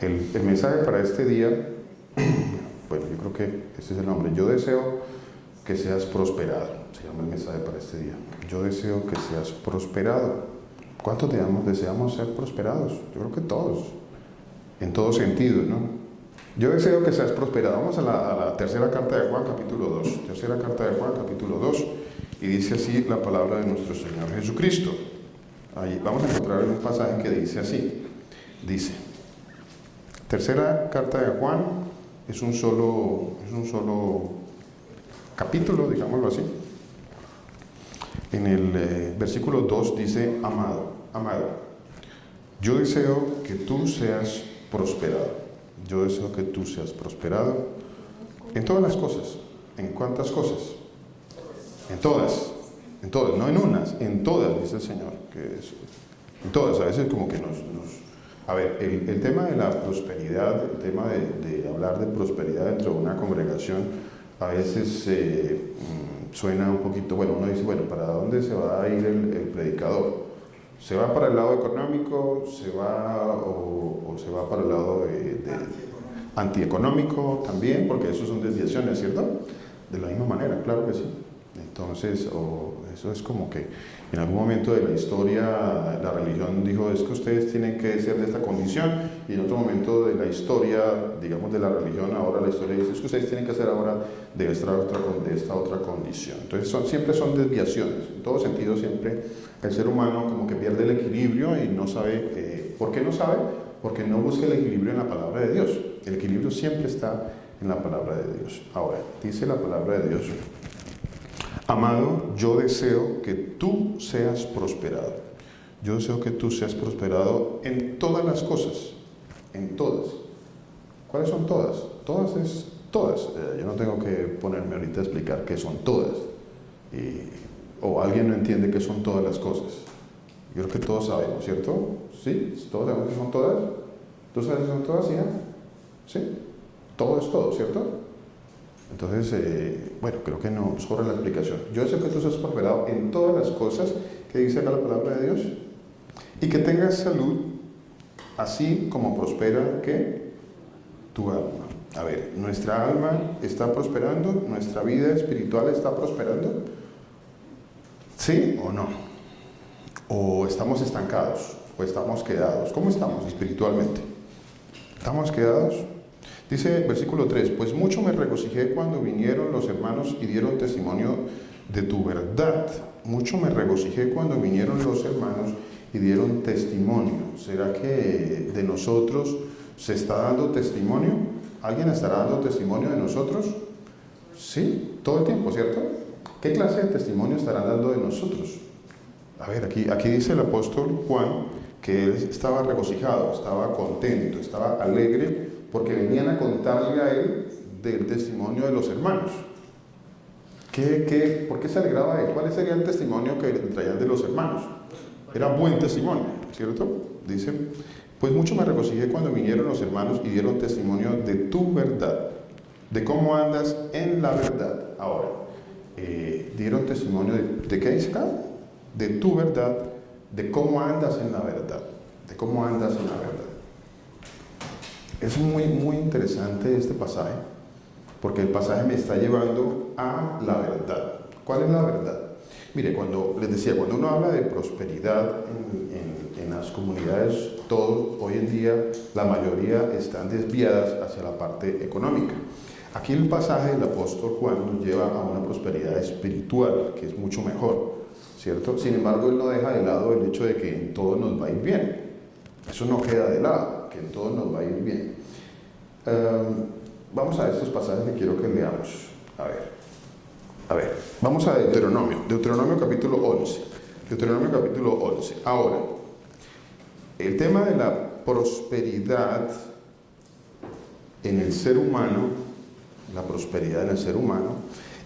El mensaje para este día, bueno, yo creo que ese es el nombre. Yo deseo que seas prosperado. Se llama el mensaje para este día. Yo deseo que seas prosperado. ¿Cuántos deseamos ser prosperados? Yo creo que todos, en todo sentido, ¿no? Yo deseo que seas prosperado. Vamos a la tercera carta de Juan, capítulo 2. Tercera carta de Juan, capítulo 2. Y dice así la palabra de nuestro Señor Jesucristo. Ahí vamos a encontrar un pasaje que dice así. Dice, tercera carta de Juan, es un solo capítulo, digámoslo así. En el versículo 2 dice, amado, yo deseo que tú seas prosperado. Yo deseo que tú seas prosperado en todas las cosas. ¿En cuántas cosas? En todas, no en unas, en todas, dice el Señor. En todas, a veces como que A ver, el tema de la prosperidad, el tema de hablar de prosperidad dentro de una congregación, a veces suena un poquito, bueno, uno dice, bueno, ¿para dónde se va a ir el predicador? ¿Se va para el lado económico? ¿Se va o se va para el lado de antieconómico también? Porque eso son desviaciones, ¿cierto? De la misma manera, claro que sí. Entonces, eso es como que en algún momento de la historia la religión dijo, es que ustedes tienen que ser de esta condición, y en otro momento de la historia, digamos de la religión, ahora la historia dice, es que ustedes tienen que ser ahora de esta otra condición. Entonces siempre son desviaciones, en todo sentido siempre el ser humano como que pierde el equilibrio y no sabe, ¿por qué no sabe? Porque no busca el equilibrio en la palabra de Dios. El equilibrio siempre está en la palabra de Dios. Ahora, dice la palabra de Dios, amado, yo deseo que tú seas prosperado. Yo deseo que tú seas prosperado en todas las cosas. En todas. ¿Cuáles son todas? Todas es todas. Yo no tengo que ponerme ahorita a explicar qué son todas. O alguien no entiende qué son todas las cosas. Yo creo que todos sabemos, ¿cierto? ¿Sí? ¿Todos sabemos qué son todas? ¿Tú sabes qué son todas, hija? ¿Sí? Todo es todo, ¿cierto? Entonces, bueno, creo que no sobra la explicación. Yo deseo que tú seas prosperado en todas las cosas que dice acá la palabra de Dios, y que tengas salud, así como prospera, ¿qué? Tu alma. A ver, ¿nuestra alma está prosperando? ¿Nuestra vida espiritual está prosperando? ¿Sí o no? ¿O estamos estancados? ¿O estamos quedados? ¿Cómo estamos espiritualmente? ¿Estamos quedados? Dice versículo 3, pues mucho me regocijé cuando vinieron los hermanos y dieron testimonio de tu verdad. Mucho me regocijé cuando vinieron los hermanos y dieron testimonio. ¿Será que de nosotros se está dando testimonio? ¿Alguien estará dando testimonio de nosotros? Sí, todo el tiempo, ¿cierto? ¿Qué clase de testimonio estarán dando de nosotros? A ver, aquí dice el apóstol Juan que él estaba regocijado, estaba contento, estaba alegre, porque venían a contarle a él del testimonio de los hermanos. ¿Por qué se alegraba él? ¿Cuál sería el testimonio que traían de los hermanos? Era buen testimonio, ¿cierto? Dice, pues mucho me regocijé cuando vinieron los hermanos y dieron testimonio de tu verdad, de cómo andas en la verdad. Ahora, dieron testimonio de qué dice acá? De tu verdad, de cómo andas en la verdad, de cómo andas en la verdad. Es muy, muy interesante este pasaje, porque el pasaje me está llevando a la verdad. ¿Cuál es la verdad? Mire, cuando uno habla de prosperidad en las comunidades, todos, hoy en día, la mayoría están desviadas hacia la parte económica. Aquí el pasaje del apóstol Juan nos lleva a una prosperidad espiritual, que es mucho mejor, ¿cierto? Sin embargo, él no deja de lado el hecho de que en todo nos va a ir bien. Eso no queda de lado, que en todo nos va a ir bien. Vamos a estos pasajes que quiero que leamos. A ver, vamos a Deuteronomio capítulo 11. Deuteronomio capítulo 11. Ahora, el tema de la prosperidad en el ser humano,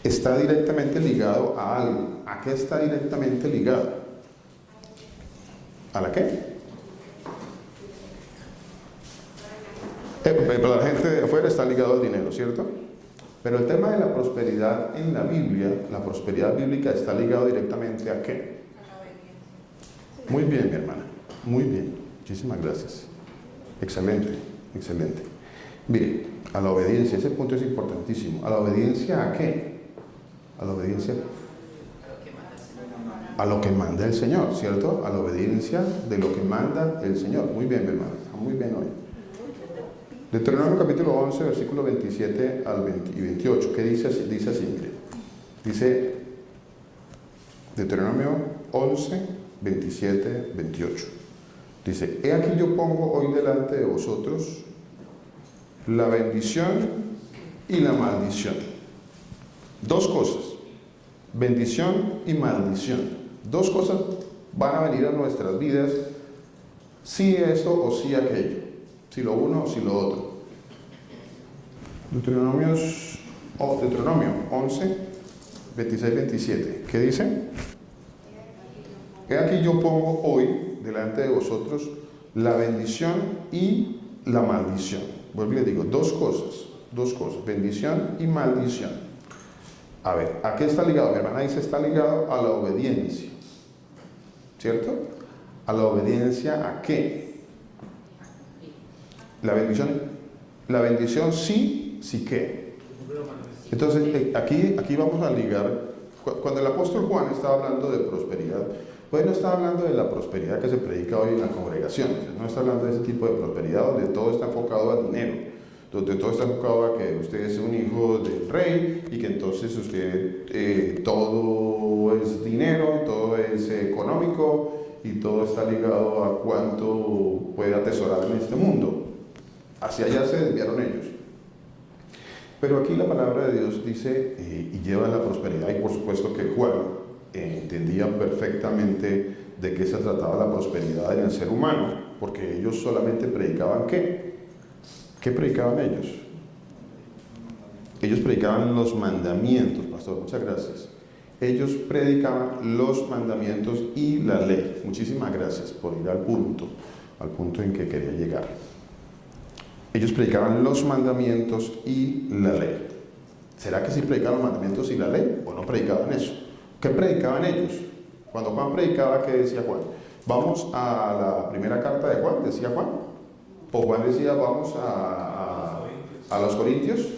está directamente ligado a algo. ¿A qué está directamente ligado? ¿A la qué? Pero la gente de afuera está ligado al dinero, ¿cierto? Pero el tema de la prosperidad en la Biblia, la prosperidad bíblica, está ligado directamente ¿a qué? Muy bien, mi hermana. Muy bien. Muchísimas gracias. Excelente. excelente. Bien, a la obediencia, ese punto es importantísimo. ¿A la obediencia a qué? A la obediencia a lo que manda el Señor, ¿cierto? A la obediencia de lo que manda el Señor. Muy bien, mi hermano, está muy bien hoy. Deuteronomio capítulo 11, versículo 27 al 28, ¿qué dice así? Dice así, mire. Dice Deuteronomio 11, 27, 28. Dice, he aquí yo pongo hoy delante de vosotros la bendición y la maldición. Dos cosas, bendición y maldición. Dos cosas van a venir a nuestras vidas, si esto o si aquello, si lo uno o si lo otro. Deuteronomio 11, 26, 27. ¿Qué dice? He aquí yo pongo hoy delante de vosotros la bendición y la maldición. Vuelvo y les digo, dos cosas, bendición y maldición. A ver, ¿a qué está ligado? Mi hermana dice, está ligado a la obediencia, ¿cierto? ¿A la obediencia a qué? La bendición sí, sí qué. Entonces, aquí vamos a ligar, cuando el apóstol Juan está hablando de prosperidad, pues no está hablando de la prosperidad que se predica hoy en la congregación, no está hablando de ese tipo de prosperidad donde todo está enfocado al dinero, donde todo está enfocado a que usted es un hijo del rey y que entonces usted todo es dinero, todo es económico y todo está ligado a cuánto puede atesorar en este mundo. Hacia allá se desviaron ellos. Pero aquí la palabra de Dios dice y lleva la prosperidad, y por supuesto que Juan entendía perfectamente de qué se trataba la prosperidad en el ser humano, porque ellos solamente predicaban ¿qué? ¿Qué predicaban ellos? Ellos predicaban los mandamientos, pastor, muchas gracias. Ellos predicaban los mandamientos y la ley. Muchísimas gracias por ir al punto en que quería llegar. Ellos predicaban los mandamientos y la ley. ¿Será que sí predicaban los mandamientos y la ley o no predicaban eso? ¿Qué predicaban ellos? Cuando Juan predicaba, ¿qué decía Juan? Vamos a la primera carta de Juan, decía Juan. O Juan decía, vamos a los Corintios.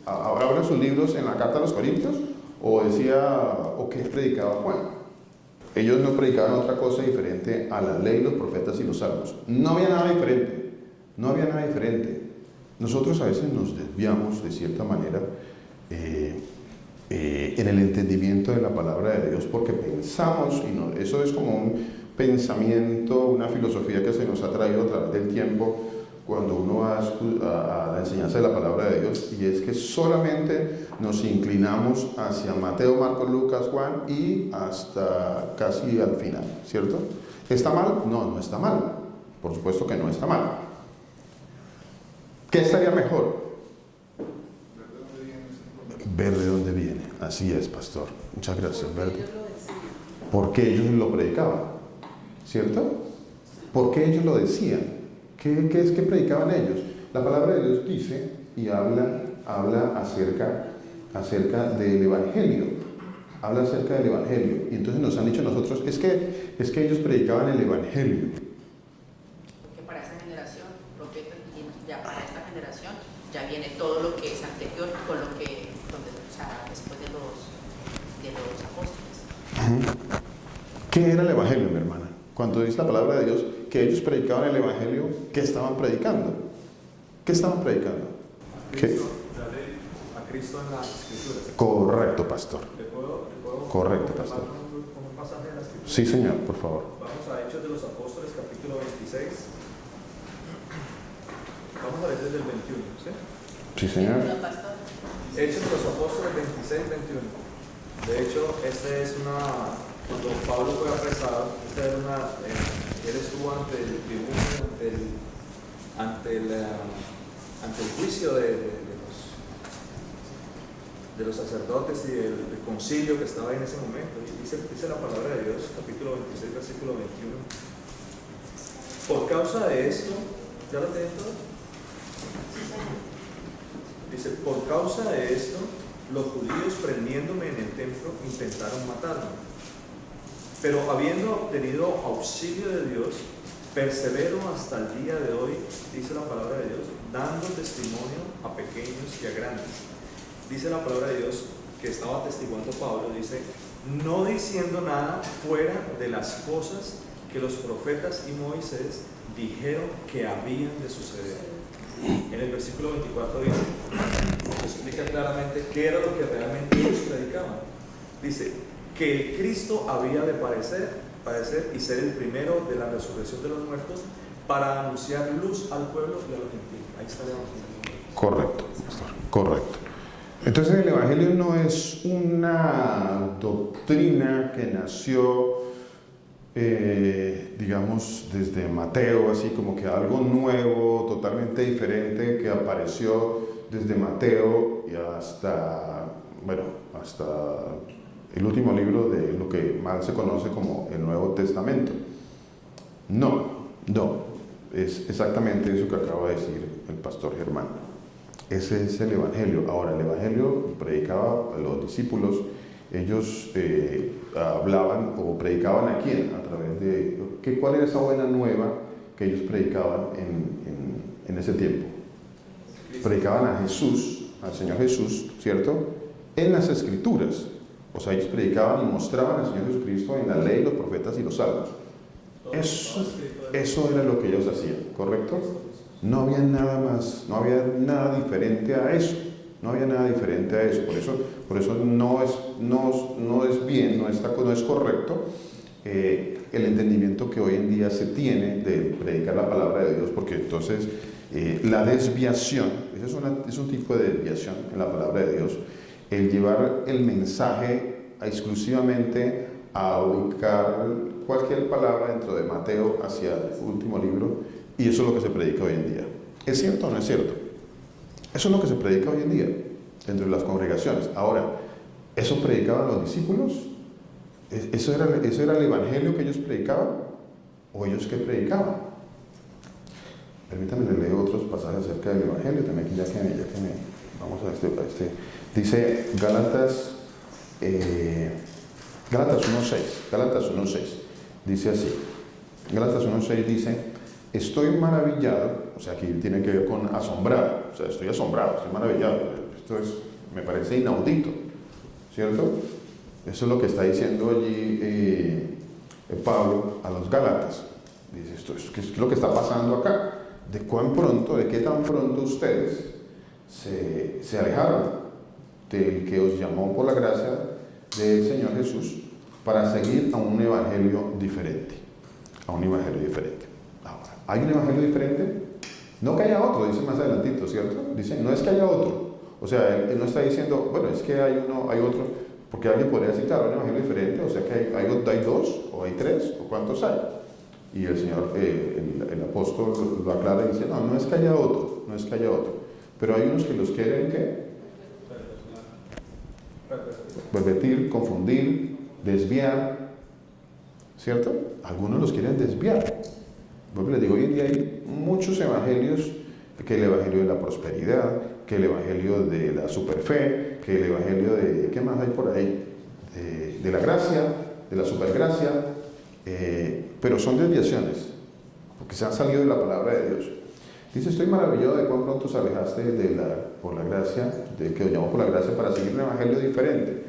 ¿Abran sus libros en la carta a los Corintios? O decía, ¿o qué predicaba Juan? Ellos no predicaban otra cosa diferente a la ley, los profetas y los salmos. No había nada diferente. No había nada diferente. Nosotros a veces nos desviamos de cierta manera en el entendimiento de la palabra de Dios porque pensamos, y no, eso es como un pensamiento, una filosofía que se nos ha traído a través del tiempo cuando uno va a la enseñanza de la palabra de Dios, y es que solamente nos inclinamos hacia Mateo, Marcos, Lucas, Juan y hasta casi al final, ¿cierto? ¿Está mal? No, no está mal. Por supuesto que no está mal. ¿Qué estaría mejor? Ver de dónde viene. Así es, pastor. Muchas gracias. Ver. Porque ellos lo predicaban, ¿cierto? Porque ellos lo decían. ¿Qué es que predicaban ellos? La palabra de Dios dice y habla acerca del Evangelio. Habla acerca del Evangelio. Y entonces nos han dicho a nosotros, es que ellos predicaban el Evangelio. Porque para esa generación, profeta, ya para esta generación, ya viene todo lo que es anterior con lo que, o sea, después de los apóstoles. ¿Qué era el Evangelio, mi hermana? Cuando dice la palabra de Dios que ellos predicaban el Evangelio, ¿qué estaban predicando? ¿Qué estaban predicando? A Cristo en las Escrituras. Correcto, pastor. ¿Le puedo Correcto, pastor. con un pasaje de las Escrituras? Sí, señor, por favor. Vamos a Hechos de los Apóstoles, capítulo 26. Vamos a ver desde el 21, ¿sí? Sí, señor. Hechos de los Apóstoles 26, 21. De hecho, cuando Pablo fue apresado, él estuvo ante el tribunal, ante el juicio de los sacerdotes y del concilio que estaba en ese momento. Y dice la palabra de Dios, capítulo 26, versículo 21. Por causa de esto, ¿ya lo tienen todo? Dice, por causa de esto, los judíos prendiéndome en el templo intentaron matarme. Pero habiendo obtenido auxilio de Dios, persevero hasta el día de hoy, dice la palabra de Dios, dando testimonio a pequeños y a grandes. Dice la palabra de Dios que estaba atestiguando Pablo, dice, no diciendo nada fuera de las cosas que los profetas y Moisés dijeron que habían de suceder. En el versículo 24 dice, nos explica claramente qué era lo que realmente ellos predicaban. Dice que Cristo había de padecer y ser el primero de la resurrección de los muertos para anunciar luz al pueblo y a los gentiles. Ahí está el evangelio. Correcto, pastor, correcto. Entonces el evangelio no es una doctrina que nació, digamos, desde Mateo, así como que algo nuevo, totalmente diferente, que apareció desde Mateo y hasta el último libro de lo que más se conoce como el Nuevo Testamento. No, es exactamente eso que acaba de decir el pastor Germán. Ese es el evangelio. Ahora, el evangelio predicaba a los discípulos, ellos hablaban o predicaban a quién, a través de cuál era esa buena nueva que ellos predicaban en ese tiempo. Predicaban a Jesús, al Señor Jesús, ¿cierto? En las Escrituras. O sea, ellos predicaban y mostraban al Señor Jesucristo en la ley, los profetas y los salmos. Eso era lo que ellos hacían, ¿correcto? No había nada más, no había nada diferente a eso. No había nada diferente a eso. Por eso no es bien, no es correcto el entendimiento que hoy en día se tiene de predicar la palabra de Dios, porque entonces la desviación, es un tipo de desviación en la palabra de Dios, el llevar el mensaje exclusivamente a ubicar cualquier palabra dentro de Mateo hacia el último libro, y eso es lo que se predica hoy en día. ¿Es cierto o no es cierto? Eso es lo que se predica hoy en día dentro de las congregaciones. Ahora, ¿eso predicaban los discípulos? ¿Eso era el evangelio que ellos predicaban? ¿O ellos qué predicaban? Permítanme leer otros pasajes acerca del evangelio también, ya que vamos a este. Dice Gálatas 1.6. Dice así. Gálatas 1.6 dice, estoy maravillado, o sea, aquí tiene que ver con asombrado, o sea, estoy asombrado, estoy maravillado, me parece inaudito, ¿cierto? Eso es lo que está diciendo allí Pablo a los Gálatas. Dice, ¿qué es lo que está pasando acá? ¿De qué tan pronto ustedes se alejaron del que os llamó por la gracia del Señor Jesús para seguir a un evangelio diferente? A un evangelio diferente. Ahora, ¿hay un evangelio diferente? No que haya otro, dice más adelantito, ¿cierto? Dice, no es que haya otro. O sea, él no está diciendo, bueno, es que hay otro, porque alguien podría decir, claro, un evangelio diferente, o sea que hay dos, o hay tres, o cuántos hay. Y el Señor, el apóstol lo aclara y dice, no es que haya otro, pero hay unos que los quieren, ¿qué? Pervertir, confundir, desviar, ¿cierto? Algunos los quieren desviar. Porque les digo, hoy en día hay muchos evangelios, que el evangelio de la prosperidad, que el evangelio de la superfe, que el evangelio de, ¿qué más hay por ahí? De la gracia, de la supergracia, pero son desviaciones, porque se han salido de la palabra de Dios. Dice, estoy maravillado de cuán pronto os alejaste por la gracia, de que os llamó por la gracia para seguir un evangelio diferente.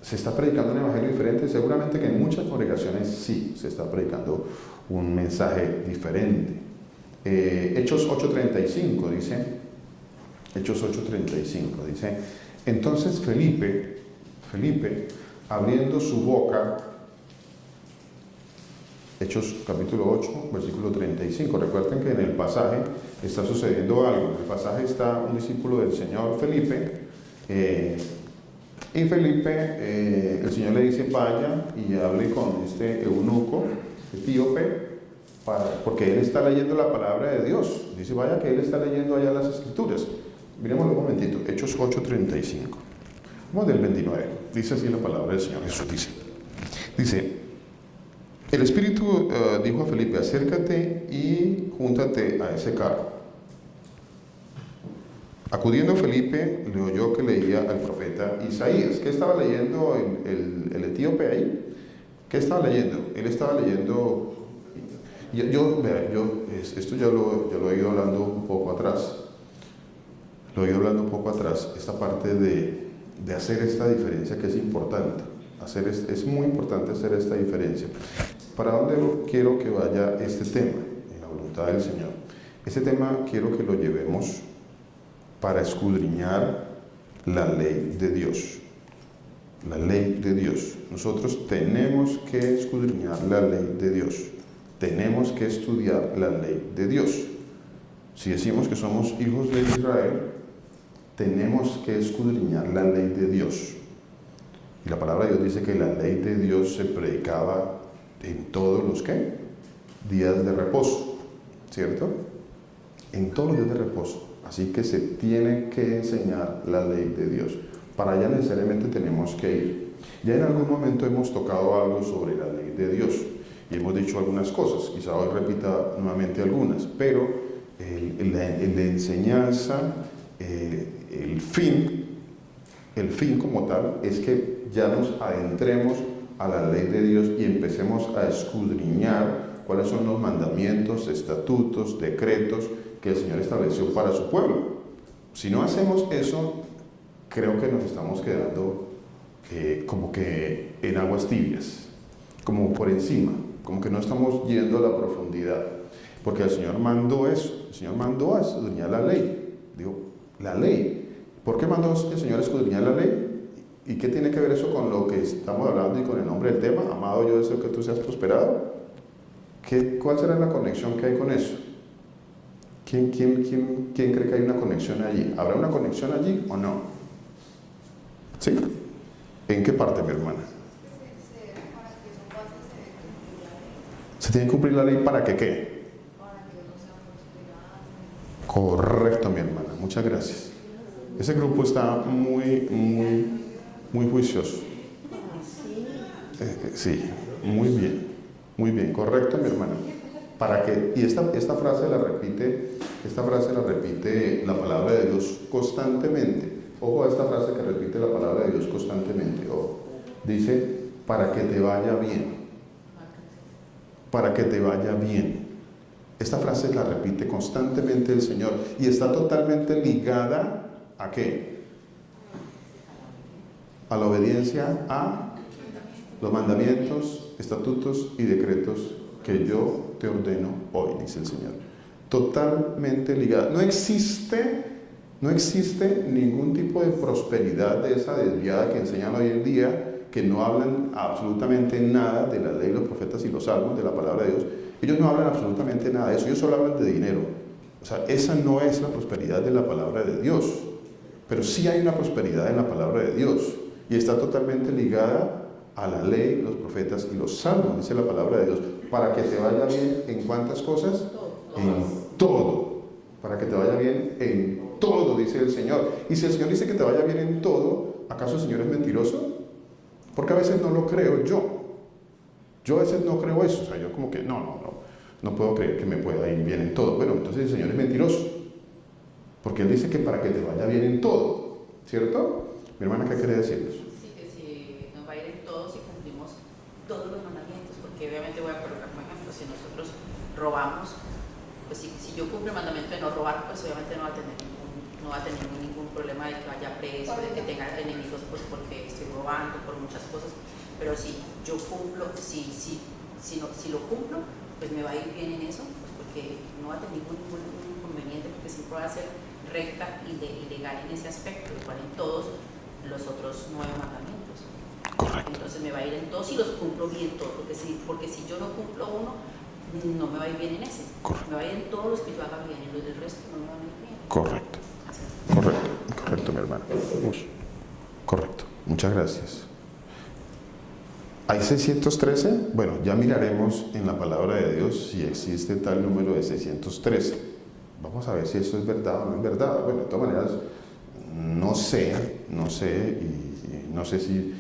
Se está predicando un evangelio diferente, seguramente que en muchas congregaciones sí se está predicando un mensaje diferente. Hechos 8:35 dice, entonces Felipe, abriendo su boca, Hechos capítulo 8, versículo 35. Recuerden que en el pasaje está sucediendo algo. En el pasaje está un discípulo del Señor, Felipe, y Felipe, el Señor le dice, vaya y hable con este eunuco etíope, porque él está leyendo la palabra de Dios. Dice, vaya que él está leyendo allá las Escrituras. Miremoslo un momentito, Hechos 8:35. Vamos del 29. Dice así la palabra del Señor Jesús. Dice, el Espíritu dijo a Felipe, acércate y júntate a ese carro. Acudiendo Felipe, le oyó que leía al profeta Isaías. ¿Qué estaba leyendo el etíope ahí? ¿Qué estaba leyendo? Él estaba leyendo, Esto ya lo he ido hablando un poco atrás. Esta parte de hacer esta diferencia que es importante. Es muy importante hacer esta diferencia. ¿Para dónde quiero que vaya este tema? En la voluntad del Señor. Este tema quiero que lo llevemos para escudriñar la ley de Dios. La ley de Dios. Nosotros tenemos que escudriñar la ley de Dios. Tenemos que estudiar la ley de Dios. Si decimos que somos hijos de Israel, tenemos que escudriñar la ley de Dios. Y la palabra de Dios dice que la ley de Dios se predicaba en todos los días de reposo, ¿cierto? En todos los días de reposo. Así que se tiene que enseñar la ley de Dios. Para allá necesariamente tenemos que ir. Ya en algún momento hemos tocado algo sobre la ley de Dios y hemos dicho algunas cosas. Quizá hoy repita nuevamente algunas, pero la enseñanza, el fin como tal es que ya nos adentremos a la ley de Dios y empecemos a escudriñar cuáles son los mandamientos, estatutos, decretos que el Señor estableció para su pueblo. Si no hacemos eso, creo que nos estamos quedando como que en aguas tibias, como por encima, como que no estamos yendo a la profundidad, porque el Señor mandó eso, el Señor mandó a escudriñar la ley. Digo, la ley. ¿Por qué mandó el Señor a escudriñar la ley? ¿Y qué tiene que ver eso con lo que estamos hablando y con el nombre del tema? Amado, yo deseo que tú seas prosperado. ¿Cuál será la conexión que hay con eso? ¿Quién cree que hay una conexión allí? ¿Habrá una conexión allí o no? ¿Sí? ¿En qué parte, mi hermana? ¿Se tiene que cumplir la ley para que qué? Correcto, mi hermana. Muchas gracias. Ese grupo está muy juicioso. Sí, muy bien, correcto, mi hermana. Y esta frase la repite la palabra de Dios constantemente. Ojo a esta frase que repite la palabra de Dios constantemente. Ojo. Dice, para que te vaya bien. Para que te vaya bien. Esta frase la repite constantemente el Señor y está totalmente ligada ¿a qué? A la obediencia a los mandamientos, estatutos y decretos que yo te ordeno hoy, dice el Señor. Totalmente ligada. No existe ningún tipo de prosperidad de esa desviada que enseñan hoy en día, que no hablan absolutamente nada de la ley, los profetas y los salmos, de la palabra de Dios. Ellos no hablan absolutamente nada de eso, ellos solo hablan de dinero. O sea, esa no es la prosperidad de la palabra de Dios. Pero sí hay una prosperidad en la palabra de Dios y está totalmente ligada a la ley, los profetas y los salmos, dice la palabra de Dios, para que te vaya bien en ¿cuántas cosas? En todo. Para que te vaya bien en todo, dice el Señor. Y si el Señor dice que te vaya bien en todo, ¿acaso el Señor es mentiroso? Porque a veces no lo creo yo. Yo a veces no creo eso. O sea, yo como que no puedo creer que me pueda ir bien en todo. Bueno, entonces el Señor es mentiroso. Porque Él dice que para que te vaya bien en todo, ¿cierto? Mi hermana, ¿qué quiere decirnos? Sí, que si nos va a ir en todo si cumplimos todos los mandamientos, porque obviamente voy a colocar como ejemplo, si nosotros robamos, pues si yo cumplo el mandamiento de no robar, pues obviamente no va a tener ningún problema de que vaya preso, de que tenga enemigos, pues porque estoy robando, por muchas cosas. Pero si yo cumplo, si lo cumplo, pues me va a ir bien en eso, pues porque no va a tener ningún inconveniente, porque siempre va a ser recta y legal en ese aspecto, igual en todos los otros 9 mandamientos. Correcto. Entonces me va a ir en todos y los cumplo bien todos, porque si yo no cumplo uno, no me va a ir bien en ese. Correcto. Me va a ir en todos los que yo haga bien, y los del resto no me van a ir bien. Correcto, mi hermano. Correcto, muchas gracias. ¿Hay 613? Bueno, ya miraremos en la palabra de Dios si existe tal número de 613. Vamos a ver si eso es verdad o no es verdad. Bueno, de todas maneras, no sé, y no sé si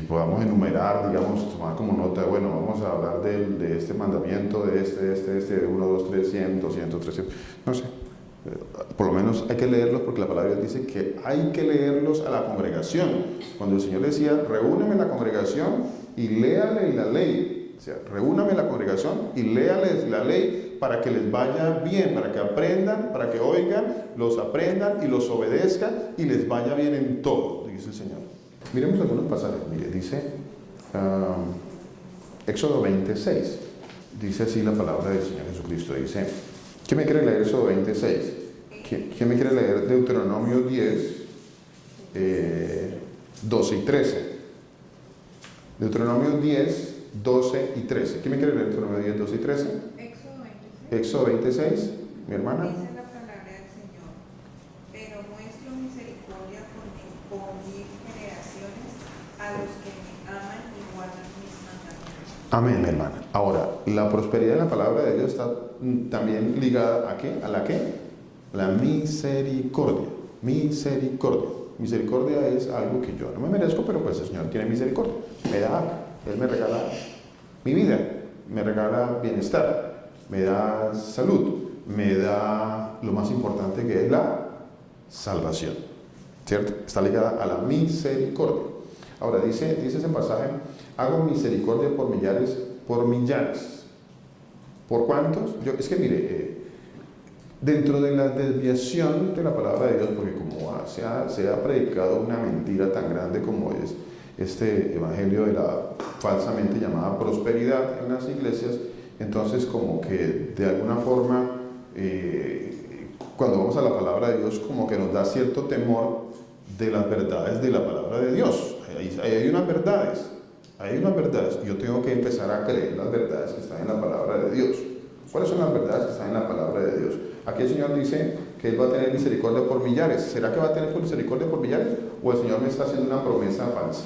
podamos enumerar, digamos, tomar como nota, bueno, vamos a hablar de este mandamiento, de 1, 2, 3, 100, 200, 300, no sé. Por lo menos hay que leerlos porque la palabra de Dios dice que hay que leerlos a la congregación. Cuando el Señor decía, reúneme en la congregación y léale la ley, O sea, reúname la congregación y léales la ley para que les vaya bien, para que aprendan, para que oigan, los aprendan y los obedezcan y les vaya bien en todo, dice el Señor. Miremos algunos pasajes. Mire, dice Éxodo 26. Dice así la palabra del Señor Jesucristo. Dice, ¿quién me quiere leer Éxodo 26? ¿Quién me quiere leer Deuteronomio 10, 12 y 13? Deuteronomio 10, 12 y 13. ¿Quién me quiere leer Deuteronomio 10, 12 y 13? Éxodo 26, mi hermana. Dice la palabra del Señor, pero muestro misericordia por mil generaciones a los que me aman y guardan mis mandamientos. Amén, mi hermana. Ahora, la prosperidad de la palabra de Dios está también ligada ¿a qué? ¿A la qué? La misericordia. Misericordia. Misericordia es algo que yo no me merezco, pero pues el Señor tiene misericordia. Me da algo. Él me regala mi vida, me regala bienestar, me da salud, me da lo más importante que es la salvación. ¿Cierto? Está ligada a la misericordia. Ahora, dice ese pasaje, hago misericordia por millares, por millares. ¿Por cuántos? Es que mire, dentro de la desviación de la palabra de Dios, porque como se ha predicado una mentira tan grande como es este evangelio de la falsamente llamada prosperidad en las iglesias, entonces como que de alguna forma, cuando vamos a la palabra de Dios, como que nos da cierto temor de las verdades de la palabra de Dios. Hay unas verdades, yo tengo que empezar a creer las verdades que están en la palabra de Dios. ¿Cuáles son las verdades que están en la palabra de Dios? Aquí el Señor dice que Él va a tener misericordia por millares. ¿Será que va a tener misericordia por millares? ¿O el Señor me está haciendo una promesa falsa?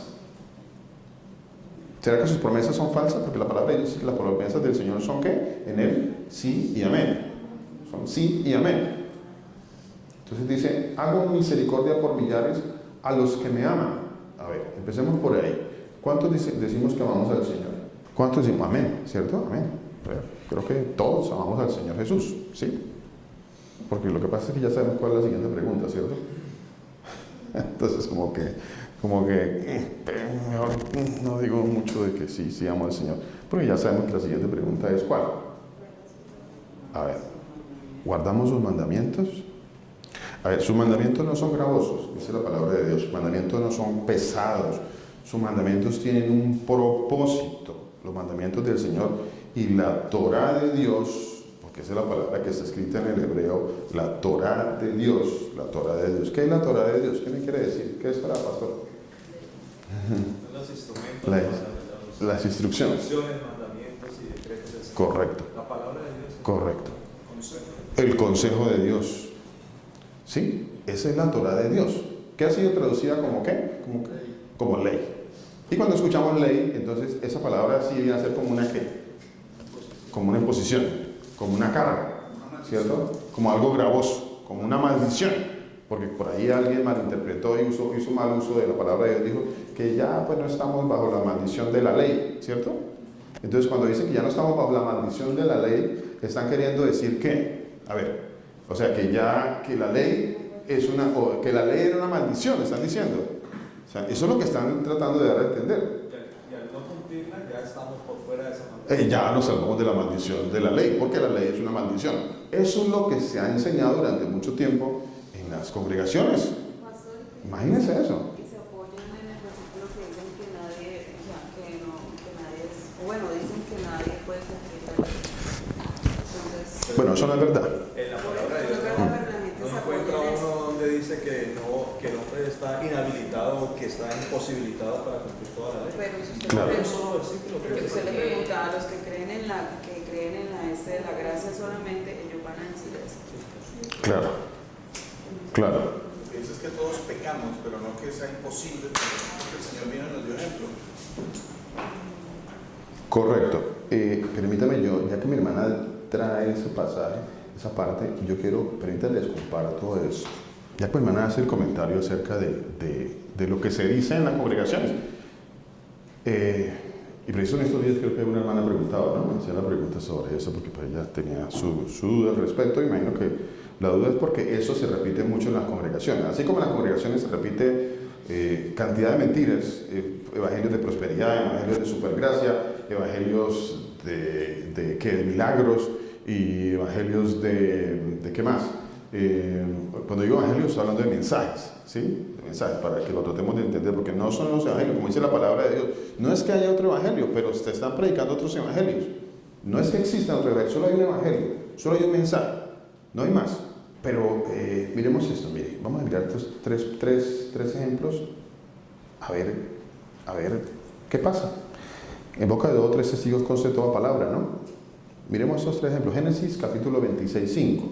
¿Será que sus promesas son falsas? Porque la palabra de Dios dice que las promesas del Señor son ¿qué? En Él, sí y amén. Son sí y amén. Entonces dice, hago misericordia por millares a los que me aman. A ver, empecemos por ahí. ¿Cuántos decimos que amamos al Señor? ¿Cuántos decimos amén? ¿Cierto? Amén. Creo que todos amamos al Señor Jesús, ¿sí? Porque lo que pasa es que ya sabemos cuál es la siguiente pregunta, ¿cierto? Entonces como que mejor no digo mucho de que sí amo al Señor, porque ya sabemos que la siguiente pregunta es ¿cuál? A ver, ¿guardamos sus mandamientos? A ver, sus mandamientos no son gravosos, dice la palabra de Dios, sus mandamientos no son pesados, sus mandamientos tienen un propósito, los mandamientos del Señor y la Torá de Dios, porque esa es la palabra que está escrita en el hebreo, la Torá de Dios, la Torá de Dios. ¿Qué es la Torá de Dios? ¿Qué me quiere decir? ¿Qué es para pastor? Los instrumentos, las instrucciones. Mandamientos y decretos del Señor. Correcto. La palabra de Dios. Correcto. El consejo de Dios. ¿Sí? Esa es la Torá de Dios. ¿Qué ha sido traducida como qué? Como ley. Y cuando escuchamos ley, entonces esa palabra sí viene a ser como una ¿qué? Como una imposición, como una carga, ¿cierto? Como algo gravoso, como una maldición. Porque por ahí alguien malinterpretó y hizo mal uso de la palabra de Dios, dijo que ya pues no estamos bajo la maldición de la ley, ¿cierto? Entonces cuando dicen que ya no estamos bajo la maldición de la ley, están queriendo decir que, a ver, o sea que la ley que la ley era una maldición, están diciendo. O sea, eso es lo que están tratando de dar a entender. Y al no cumplirla ya estamos por fuera de esa maldición. Ya nos salvamos de la maldición de la ley, porque la ley es una maldición. Eso es lo que se ha enseñado durante mucho tiempo en las congregaciones. Imagínense eso. Y se apoyan en el versículo que dicen que nadie, o sea, que nadie es, o bueno, dicen que nadie puede cumplir la ley. Entonces, Bueno, eso no es verdad. En la palabra de Dios no encuentra uno donde dice que el hombre está inhabilitado o que está imposibilitado para cumplir toda la ley. pero si usted Claro. le Un pregunta, solo versículo creo porque que usted le es. pregunta a los que creen en la de la gracia solamente, ellos van a decir eso. Claro. Claro. Lo que dice es que todos pecamos, pero no que sea imposible, porque el Señor vino y nos dio ejemplo. Correcto. Permítame ya que mi hermana trae ese pasaje, esa parte, yo quiero, permítanles comparto esto. Ya que mi hermana hace el comentario acerca de lo que se dice en las congregaciones. Y preciso en estos días creo que una hermana preguntaba, ¿no? Me hacía la pregunta sobre eso porque pues ella tenía su duda al respecto. Imagino que la duda es porque eso se repite mucho en las congregaciones. Así como en las congregaciones se repite cantidad de mentiras, evangelios de prosperidad, evangelios de supergracia, evangelios de milagros y evangelios de ¿qué más? Cuando digo evangelios estoy hablando de mensajes, ¿sí? De mensajes, para que lo tratemos de entender, porque no son los evangelios, como dice la palabra de Dios. No es que haya otro evangelio, pero se están predicando otros evangelios. No es que exista otro evangelio, solo hay un evangelio, solo hay un mensaje, no hay más. Pero miremos esto, mire, vamos a mirar estos tres ejemplos, a ver qué pasa. En boca de 2 o 3 testigos conste toda palabra, ¿no? Miremos estos 3 ejemplos. Génesis capítulo 26:5.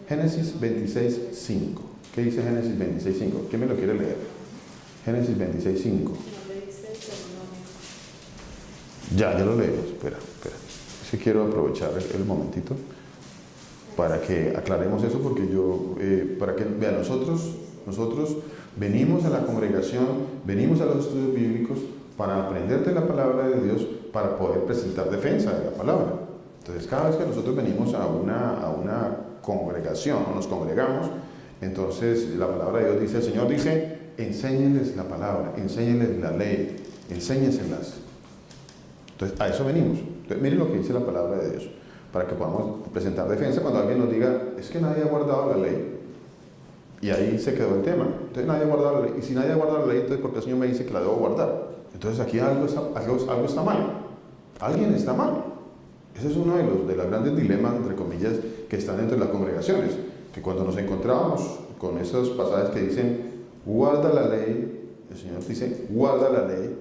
Génesis 26:5. ¿Qué dice Génesis 26:5? ¿Quién me lo quiere leer? Génesis 26:5. Ya lo leo. Espera. Es que quiero aprovechar el momentito para que aclaremos eso, porque para que vean, nosotros venimos a la congregación, venimos a los estudios bíblicos para aprender de la palabra de Dios, para poder presentar defensa de la palabra. Entonces, cada vez que nosotros venimos a una congregación, nos congregamos, entonces la palabra de Dios dice, el Señor dice, enséñenles la palabra, enséñenles la ley, enséñenselas. Entonces, a eso venimos. Entonces, miren lo que dice la palabra de Dios, para que podamos presentar defensa cuando alguien nos diga, es que nadie ha guardado la ley. Y ahí se quedó el tema. Entonces, nadie ha guardado la ley. Y si nadie ha guardado la ley, entonces, ¿por qué el Señor me dice que la debo guardar? Entonces, aquí algo está mal. Alguien está mal. Ese es uno de los grandes dilemas, entre comillas, que están dentro de las congregaciones. Que cuando nos encontrábamos con esos pasajes que dicen, guarda la ley, el Señor dice, guarda la ley.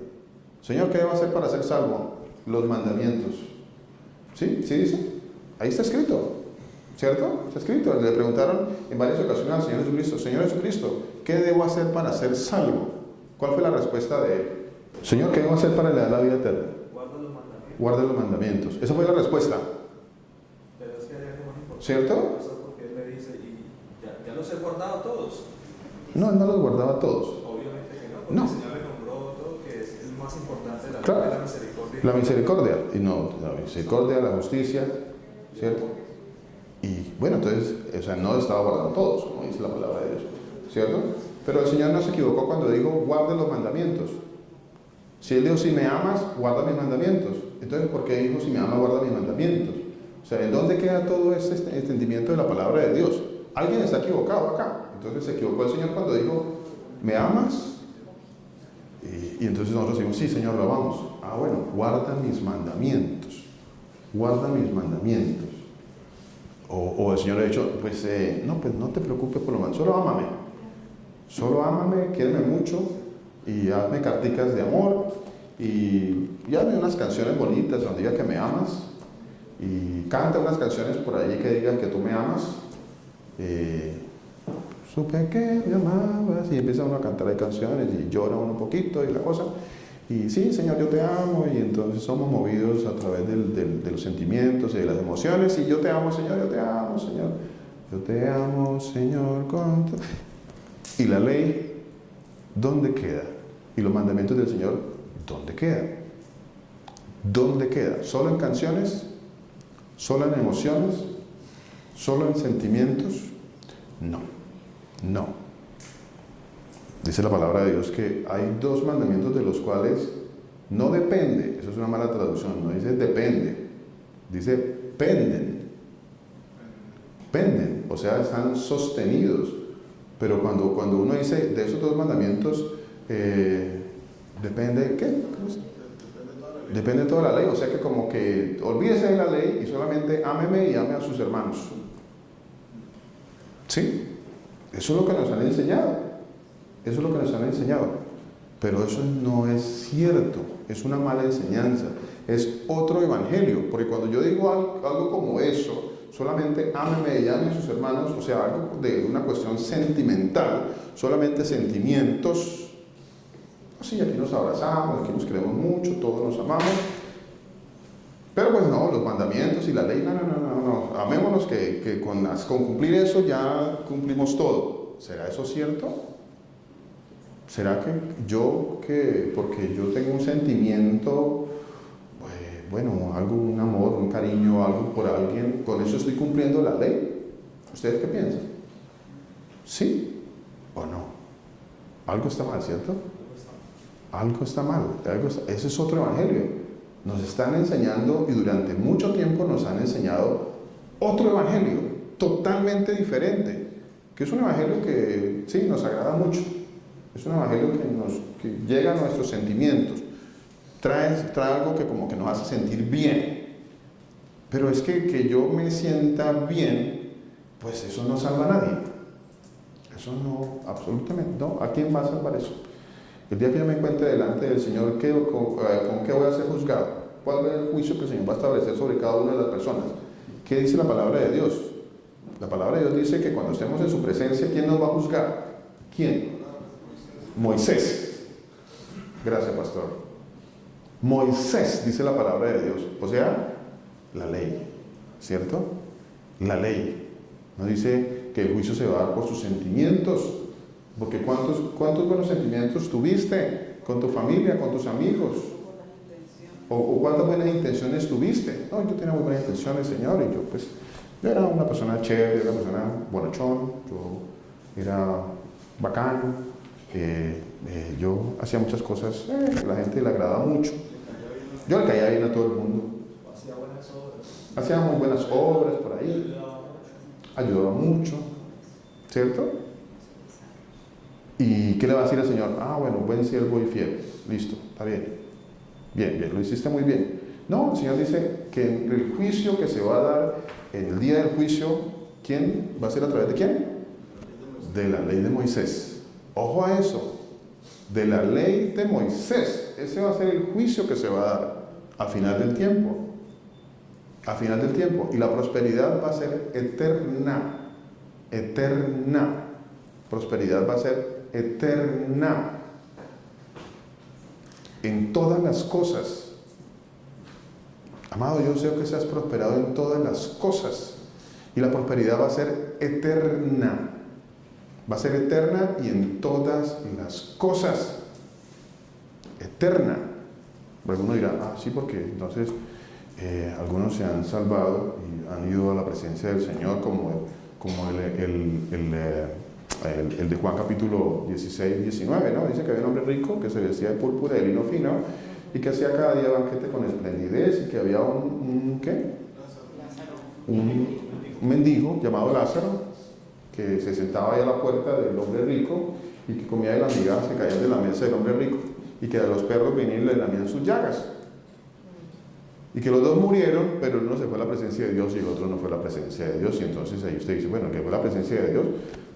Señor, ¿qué debo hacer para ser salvo? Los mandamientos. ¿Sí? ¿Sí dice? Ahí está escrito. ¿Cierto? Está escrito. Le preguntaron en varias ocasiones al Señor Jesucristo, Señor Jesucristo, ¿qué debo hacer para ser salvo? ¿Cuál fue la respuesta de él? Señor, ¿qué debo hacer para heredar la vida eterna? Guarda los mandamientos. Esa fue la respuesta. Pero es que hay algo más importante. ¿Cierto? Porque él le dice, y ya los he guardado todos. No, él no los guardaba todos. Obviamente que no, porque No. el Señor le nombró todo, que es el más importante de la Claro. ley, la misericordia. La misericordia. Y no, la misericordia, la justicia, ¿cierto? Y bueno, entonces, o sea, no estaba guardando todos, como dice la palabra de Dios, ¿cierto? Pero el Señor no se equivocó cuando dijo, guarde los mandamientos. Si Él dijo, si me amas, guarda mis mandamientos. Entonces, ¿por qué dijo, si me amas, guarda mis mandamientos? O sea, ¿en dónde queda todo este entendimiento de la palabra de Dios? Alguien está equivocado acá. Entonces se equivocó el Señor cuando dijo, ¿me amas? Y entonces nosotros decimos, sí, Señor, lo amamos. Ah, bueno, guarda mis mandamientos. Guarda mis mandamientos. O el Señor ha dicho, pues no te preocupes por lo menos, solo ámame. Solo ámame, quiéreme mucho y hazme carticas de amor y hazme unas canciones bonitas donde diga que me amas y canta unas canciones por ahí que digan que tú me amas. Supe que me amabas y empieza uno a cantar ahí canciones y llora uno un poquito y la cosa. Y sí, Señor, yo te amo, y entonces somos movidos a través de los sentimientos y de las emociones, y yo te amo, Señor, yo te amo, Señor, yo te amo, Señor, y la ley, ¿dónde queda? Y los mandamientos del Señor, ¿dónde quedan? ¿Dónde queda? ¿Solo en canciones? ¿Solo en emociones? ¿Solo en sentimientos? No. Dice la palabra de Dios que hay 2 mandamientos de los cuales no depende, eso es una mala traducción, no dice depende, dice penden, o sea, están sostenidos. Pero cuando uno dice de esos 2 mandamientos, depende, ¿qué? Depende de toda la ley, o sea que como que olvídese de la ley y solamente ámeme y ame a sus hermanos. ¿Sí? Eso es lo que nos han enseñado. Eso es lo que nos han enseñado. Pero eso no es cierto. Es una mala enseñanza. Es otro evangelio. Porque cuando yo digo algo como eso, solamente ámeme y ame a sus hermanos, o sea, algo de una cuestión sentimental, solamente sentimientos. Sí, aquí nos abrazamos, aquí nos queremos mucho, todos nos amamos. Pero pues no, los mandamientos y la ley, no. Amémonos que con cumplir eso ya cumplimos todo. ¿Será eso cierto? ¿Será que porque yo tengo un sentimiento, un amor, un cariño, algo por alguien, con eso estoy cumpliendo la ley? ¿Ustedes qué piensan? ¿Sí o no? Algo está mal, ¿cierto? Algo está mal. Ese es otro evangelio. nos están enseñando y durante mucho tiempo nos han enseñado otro evangelio totalmente diferente, que es un evangelio que sí, nos agrada mucho, es un evangelio que llega a nuestros sentimientos, trae algo que como que nos hace sentir bien, pero es que yo me sienta bien, pues eso no salva a nadie, eso no, absolutamente no. ¿A quién va a salvar eso? El día que yo me encuentre delante del Señor, ¿con qué voy a ser juzgado? ¿Cuál es el juicio que el Señor va a establecer sobre cada una de las personas? ¿Qué dice la palabra de Dios? La palabra de Dios dice que cuando estemos en su presencia, ¿quién nos va a juzgar? ¿Quién? Moisés. Gracias, pastor. Moisés, dice la palabra de Dios. O sea, la ley, ¿cierto? La ley. No dice que el juicio se va a dar por sus sentimientos, porque ¿cuántos buenos sentimientos tuviste con tu familia, con tus amigos? ¿O cuántas buenas intenciones tuviste? No, yo tenía muy buenas intenciones, Señor, y yo era una persona chévere, era una persona bonachón, yo era bacán, yo hacía muchas cosas, la gente le agradaba mucho. Yo le caía bien a todo el mundo. Hacía muy buenas obras por ahí. Ayudaba mucho. ¿Cierto? ¿Y qué le va a decir al Señor? Ah, bueno, buen siervo y fiel. Listo, está bien. Bien, lo hiciste muy bien. No, el Señor dice que en el juicio que se va a dar, en el día del juicio, ¿quién va a ser a través de quién? De la ley de Moisés. Ojo a eso. De la ley de Moisés. Ese va a ser el juicio que se va a dar al final del tiempo. Al final del tiempo. Y la prosperidad va a ser eterna. Eterna. Prosperidad va a ser eterna. En todas las cosas. Amado, yo deseo que seas prosperado en todas las cosas. Y la prosperidad va a ser eterna. Va a ser eterna y en todas las cosas. Eterna. Alguno dirá, ah, sí, porque entonces algunos se han salvado y han ido a la presencia del Señor, como el de Juan capítulo 16, 19, ¿no? Dice que había un hombre rico que se vestía de púrpura y de lino fino y que hacía cada día banquete con esplendidez y que había un mendigo llamado Lázaro que se sentaba ahí a la puerta del hombre rico y que comía de las migajas que caían de la mesa del hombre rico y que a los perros venían y le lamían sus llagas. Y que los dos murieron, pero uno se fue a la presencia de Dios y el otro no fue a la presencia de Dios. Y entonces ahí usted dice, bueno, que fue a la presencia de Dios,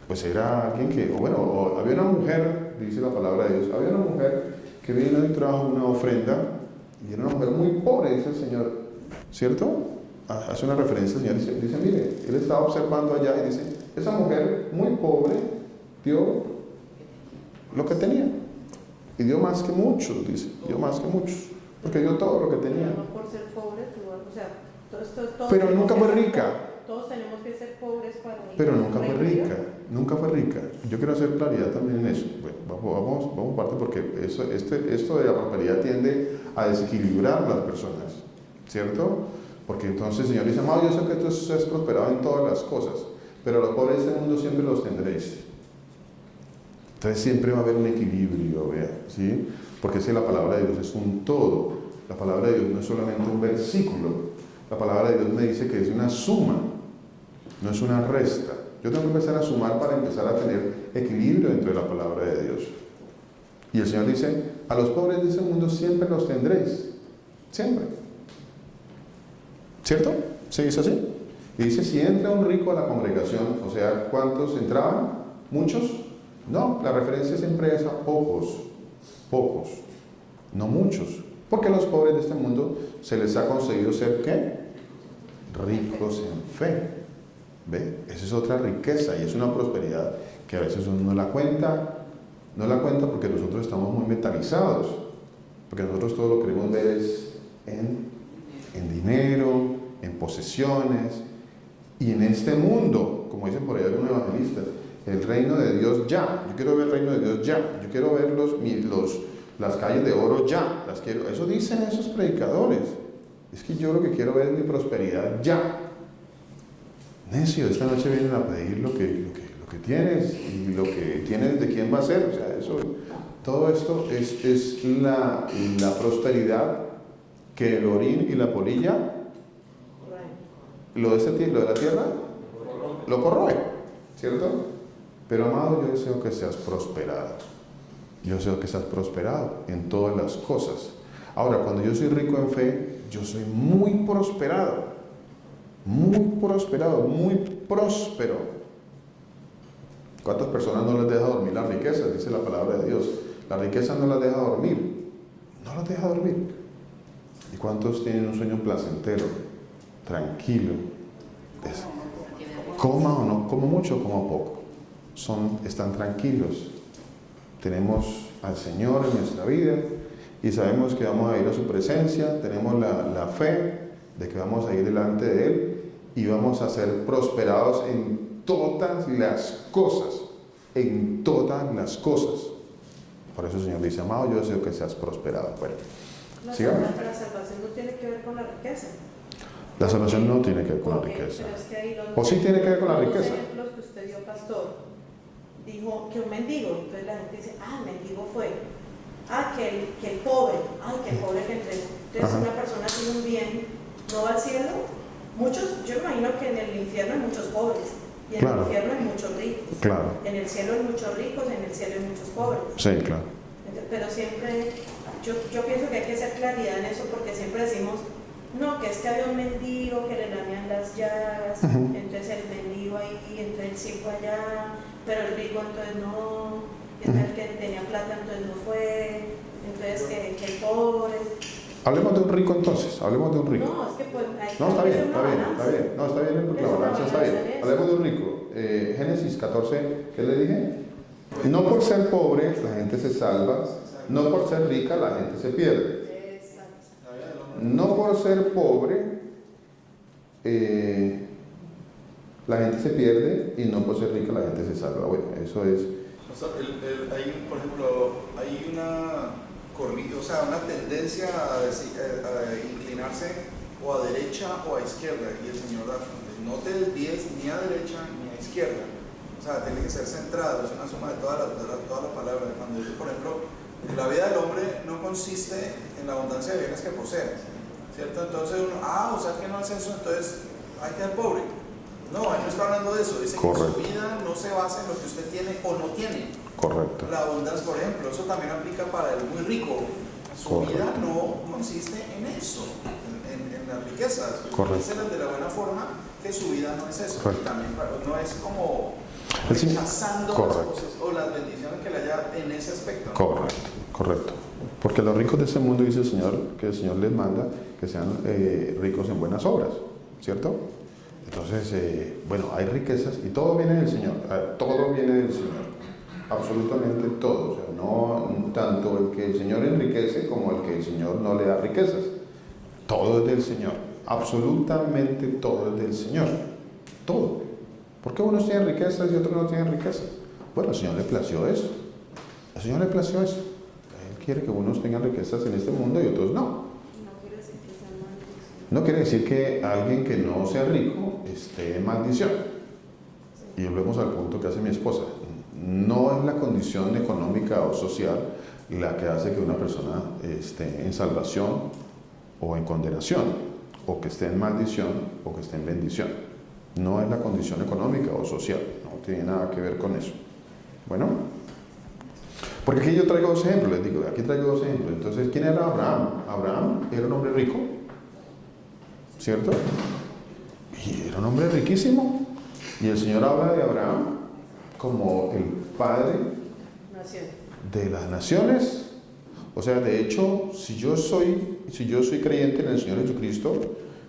pues era alguien que, o había una mujer, dice la palabra de Dios, había una mujer que vino y trajo una ofrenda, y era una mujer muy pobre, dice el Señor, ¿cierto? Hace una referencia, el Señor dice, mire, él estaba observando allá y dice, esa mujer muy pobre dio lo que tenía. Y dio más que muchos, dice, dio más que muchos, porque dio todo lo que tenía. No por ser pobre, o sea, todos pero nunca fue ser rica. Todos tenemos que ser pobres para ir. Pero nunca fue rica, nunca fue rica. Yo quiero hacer claridad también en eso. Bueno, vamos parte porque esto de la prosperidad tiende a desequilibrar las personas, ¿cierto? Porque entonces el Señor dice, amado, yo sé que tú has prosperado en todas las cosas, pero los pobres de este mundo siempre los tendréis. Entonces siempre va a haber un equilibrio, vea, ¿sí? Porque si la palabra de Dios es un todo, la palabra de Dios no es solamente un versículo, la palabra de Dios me dice que es una suma, no es una resta. Yo tengo que empezar a sumar para empezar a tener equilibrio dentro de la palabra de Dios. Y el Señor dice, a los pobres de ese mundo siempre los tendréis, siempre. ¿Cierto? ¿Se dice así? Y dice, si entra un rico a la congregación, o sea, ¿cuántos entraban? ¿Muchos? No, la referencia siempre es a pocos, no muchos, porque a los pobres de este mundo se les ha concedido ser, ¿qué? Ricos en fe. ¿Ve? Esa es otra riqueza y es una prosperidad que a veces uno no la cuenta porque nosotros estamos muy mentalizados, porque nosotros todo lo queremos ver es en dinero, en posesiones y en este mundo, como dicen por ahí algunos evangelistas, el reino de Dios ya. Yo quiero ver el reino de Dios ya. Yo quiero ver las calles de oro ya. Las quiero. Eso dicen esos predicadores. Es que yo lo que quiero ver es mi prosperidad ya. Necio, esta noche vienen a pedir lo que tienes y lo que tienes de quién va a ser. O sea, todo esto es la prosperidad que el orín y la polilla, lo de la tierra, lo corroe, ¿cierto? Pero amado, yo deseo que seas prosperado. Yo deseo que seas prosperado en todas las cosas. Ahora, cuando yo soy rico en fe, yo soy muy prosperado, muy próspero. ¿Cuántas personas no les deja dormir la riqueza? Dice la palabra de Dios. La riqueza no las deja dormir. No las deja dormir. ¿Y cuántos tienen un sueño placentero, tranquilo? Coma o no, como mucho o como poco. Están tranquilos. Tenemos al Señor en nuestra vida y sabemos que vamos a ir a su presencia. Tenemos la fe de que vamos a ir delante de Él y vamos a ser prosperados en todas las cosas. En todas las cosas. Por eso el Señor dice, amado, yo deseo que seas prosperado. Bueno, sigamos. La salvación no tiene que ver con la riqueza. La salvación no tiene que ver con la riqueza. Pero es que ahí ¿O sí tiene que ver con la riqueza? Los ejemplos que usted dio, pastor, dijo que un mendigo, entonces la gente dice, el mendigo fue, que el pobre, que el pobre que entonces una persona tiene un bien, ¿no va al cielo? Muchos, yo imagino que en el infierno hay muchos pobres, y en el infierno hay muchos ricos. Claro. En el cielo hay muchos ricos, en el cielo hay muchos pobres. Sí, claro. Pero siempre, yo pienso que hay que hacer claridad en eso, porque siempre decimos, no, que es que había un mendigo que le lamían las llagas, entonces el mendigo ahí, entonces él sí fue allá, pero el rico entonces no, el que tenía plata entonces no fue, entonces que el pobre. Hablemos de un rico entonces, hablemos de un rico. No, es que pues hay no, está bien. No, está bien, porque la balanza está bien. Hablemos de un rico. Génesis 14, ¿qué le dije? No por ser pobre la gente se salva, no por ser rica la gente se pierde. No por ser pobre la gente se pierde y no por ser rica la gente se salva. Bueno, eso es. Hay, por ejemplo, hay una tendencia a inclinarse o a derecha o a izquierda, y el Señor no te desvíes ni a derecha ni a izquierda. O sea, tiene que ser centrado, es una suma de todas las palabras. Cuando dice, por ejemplo, la vida del hombre no consiste en la abundancia de bienes que posee, ¿cierto? Entonces uno, o sea que no es eso, entonces hay que ser pobre. No, ahí no está hablando de eso, dice Correcto. que su vida no se basa en lo que usted tiene o no tiene. Correcto. La abundancia, por ejemplo, eso también aplica para el muy rico. Su vida no consiste en eso, en las riquezas. Díselas de la buena forma que su vida no es eso. Y también no es como rechazando las cosas o las bendiciones que le haya en ese aspecto. Correcto. Porque los ricos de este mundo, dice el Señor, que el Señor les manda que sean ricos en buenas obras, ¿cierto? Entonces, hay riquezas y todo viene del Señor. Todo viene del Señor. Absolutamente todo. O sea, no tanto el que el Señor enriquece como el que el Señor no le da riquezas. Todo es del Señor. Absolutamente todo es del Señor. Todo. ¿Por qué unos tienen riquezas y otros no tienen riquezas? Bueno, al Señor le plació eso. Al Señor le plació eso. Él quiere que unos tengan riquezas en este mundo y otros no. No quiere decir que alguien que no sea rico esté en maldición. Y volvemos al punto que hace mi esposa. No es la condición económica o social la que hace que una persona esté en salvación o en condenación, o que esté en maldición o que esté en bendición. No es la condición económica o social, no tiene nada que ver con eso. Bueno, porque aquí yo traigo dos ejemplos, les digo, aquí traigo dos ejemplos. Entonces, ¿quién era Abraham? Abraham era un hombre rico, ¿cierto? Y era un hombre riquísimo. Y el Señor habla de Abraham como el padre de las naciones. O sea, de hecho, si yo soy creyente en el Señor Jesucristo,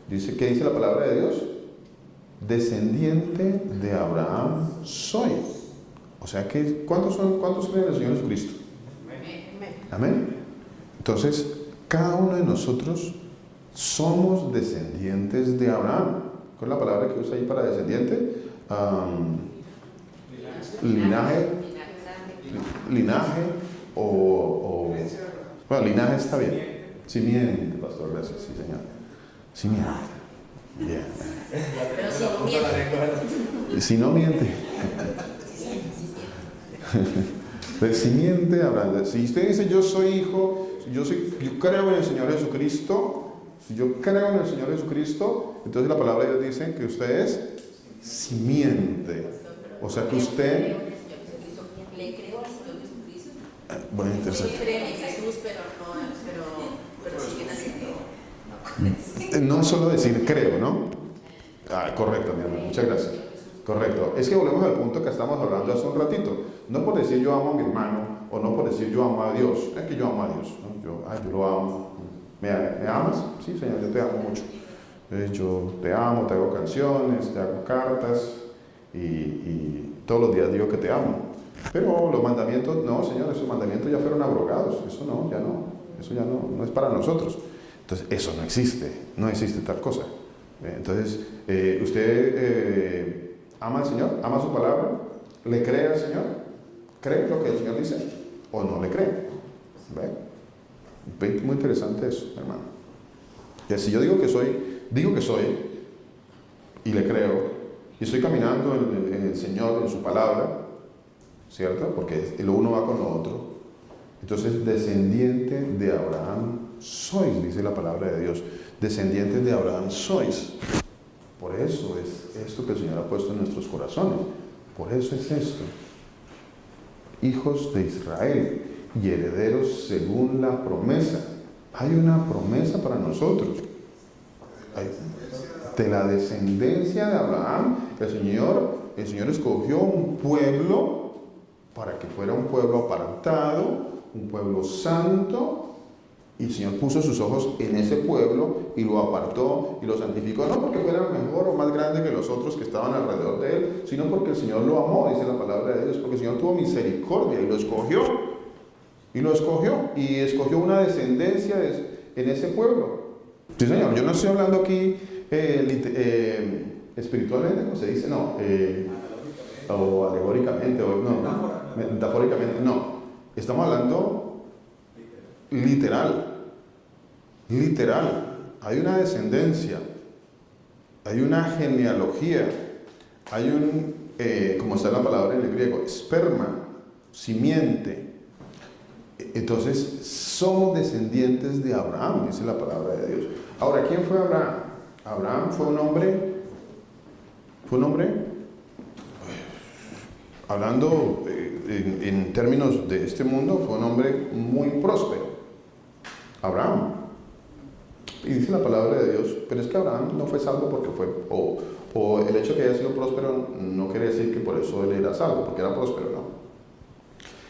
¿qué dice la palabra de Dios? Descendiente de Abraham soy. O sea que, ¿cuántos creen en el Señor Jesucristo? Amén. Entonces, cada uno de nosotros somos descendientes de Abraham. ¿Cuál es la palabra que usa ahí para descendiente? Linaje o bueno, linaje está bien. Simiente, pastor, gracias, sí, señor. Simiente. Bien. Pero si no miente. Si no miente. Pues simiente hablando. Si usted dice yo soy hijo, yo creo en el Señor Jesucristo, Si yo creo en el Señor Jesucristo, entonces la palabra de Dios dice que usted es simiente. O sea que usted... Le creo al Señor Jesucristo. Bueno, interesante. Creen en Jesús, pero siguen haciendo. No solo decir creo, ¿no? Correcto, mi hermano, muchas gracias. Correcto. Es que volvemos al punto que estamos hablando hace un ratito. No por decir yo amo a mi hermano, o no por decir yo amo a Dios. Es que yo amo a Dios, ¿no? Yo lo amo. ¿Me amas? Sí, Señor, yo te amo mucho. Yo te amo, te hago canciones, te hago cartas y todos los días digo que te amo. Pero los mandamientos, no, Señor, esos mandamientos ya fueron abrogados. Eso no, ya no. Eso ya no es para nosotros. Entonces, eso no existe tal cosa. Entonces, usted ama al Señor, ama su palabra, le cree al Señor, cree lo que el Señor dice o no le cree. ¿Ve? Muy interesante eso, hermano. Y si yo digo que soy y le creo y estoy caminando en el Señor, en su palabra, ¿cierto? Porque lo uno va con lo otro. Entonces, descendiente de Abraham sois, dice la palabra de Dios. Descendientes de Abraham sois. Por eso es esto que el Señor ha puesto en nuestros corazones. Por eso es esto. Hijos de Israel y herederos según la promesa. Hay una promesa para nosotros. De la descendencia de Abraham, el Señor escogió un pueblo para que fuera un pueblo apartado, un pueblo santo. Y el Señor puso sus ojos en ese pueblo y lo apartó y lo santificó, no porque fuera mejor o más grande que los otros que estaban alrededor de él, sino porque el Señor lo amó, dice la palabra de Dios, porque el Señor tuvo misericordia y lo escogió. Y escogió una descendencia en ese pueblo. Sí, Señor, yo no estoy hablando aquí espiritualmente, como se dice, no, o alegóricamente, o no, metafóricamente, no. Estamos hablando literal. Hay una descendencia, hay una genealogía, hay como está la palabra en el griego, esperma, simiente. Entonces, somos descendientes de Abraham, dice la palabra de Dios. Ahora, ¿quién fue Abraham? Abraham fue un hombre, hablando en términos de este mundo, fue un hombre muy próspero. Abraham. Y dice la palabra de Dios, pero es que Abraham no fue salvo porque fue, o el hecho de que haya sido próspero no quiere decir que por eso él era salvo, porque era próspero, no.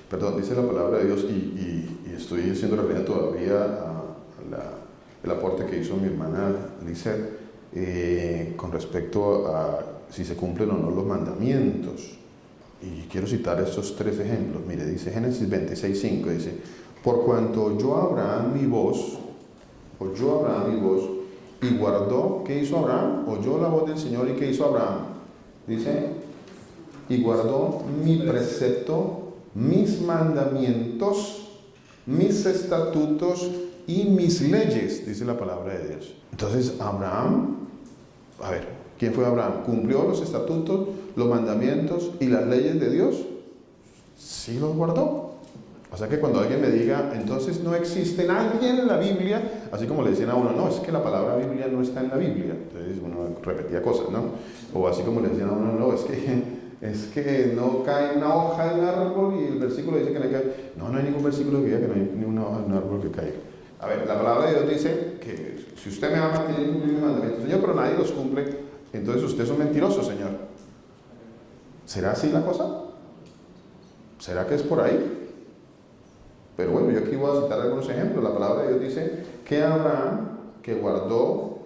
Perdón, dice la palabra de Dios y estoy haciendo referencia todavía el aporte que hizo mi hermana Lizeth con respecto a si se cumplen o no los mandamientos. Y quiero citar estos 3 ejemplos. Mire, dice Génesis 26:5, dice: por cuanto oyó Abraham mi voz, y guardó. ¿Qué hizo Abraham? Oyó la voz del Señor. ¿Y qué hizo Abraham? Dice: y guardó mi precepto, mis mandamientos, mis estatutos y mis leyes, dice la palabra de Dios. Entonces Abraham, a ver, ¿quién fue Abraham? ¿Cumplió los estatutos, los mandamientos y las leyes de Dios? Sí los guardó. O sea que cuando alguien me diga, entonces no existe nadie en la Biblia, así como le decían a uno, no, es que la palabra Biblia no está en la Biblia. Entonces uno repetía cosas, ¿no? O así como le decían a uno, no, es que no cae una hoja de un árbol y el versículo dice que no cae. No hay ningún versículo que diga que no hay ni una hoja de un árbol que caiga. A ver, la palabra de Dios dice que si usted me ama, tiene que cumplir mis mandamientos. Señor, pero nadie los cumple, entonces usted es un mentiroso, Señor. ¿Será así la cosa? ¿Será que es por ahí? Pero bueno, yo aquí voy a citar algunos ejemplos. La palabra de Dios dice que Abraham, que guardó,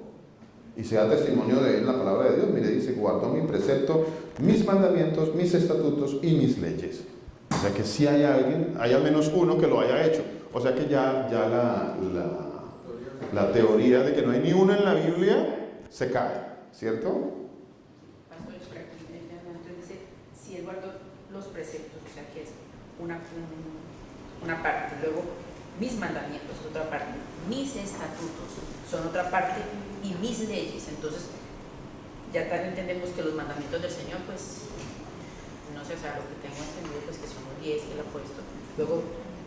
y se da testimonio de él la palabra de Dios, mire, dice, guardó mi precepto, mis mandamientos, mis estatutos y mis leyes. O sea que si hay alguien, hay al menos uno que lo haya hecho. O sea que ya la teoría de que no hay ni uno en la Biblia se cae, ¿cierto? Pastor, entonces dice, si él guardó los preceptos, o sea que es una parte, luego mis mandamientos es otra parte, mis estatutos son otra parte y mis leyes. Entonces ya también entendemos que los mandamientos del Señor, pues no sé, o sea, lo que tengo entendido, pues que son los 10 que él ha puesto. Luego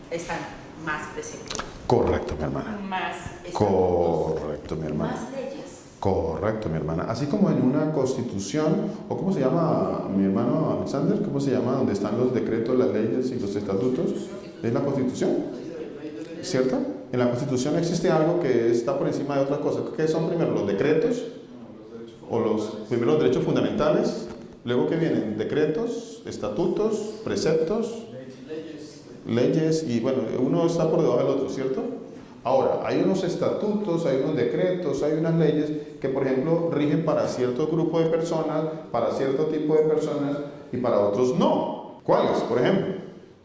están más preceptos, Correcto, mi hermana. más estatutos, Correcto, mi hermana. más leyes. Correcto, mi hermana. Así como en una constitución, o ¿cómo se llama, mi hermano Alexander? ¿Cómo se llama? Donde están los decretos, las leyes y los estatutos. ¿Es la constitución? ¿Cierto? En la constitución existe algo que está por encima de otras cosas. ¿Qué son primero? Los decretos, o primero los derechos fundamentales, luego que vienen decretos, estatutos, preceptos, leyes, y bueno, uno está por debajo del otro, ¿cierto? Ahora, hay unos estatutos, hay unos decretos, hay unas leyes que, por ejemplo, rigen para cierto grupo de personas, para cierto tipo de personas y para otros no. ¿Cuáles? Por ejemplo,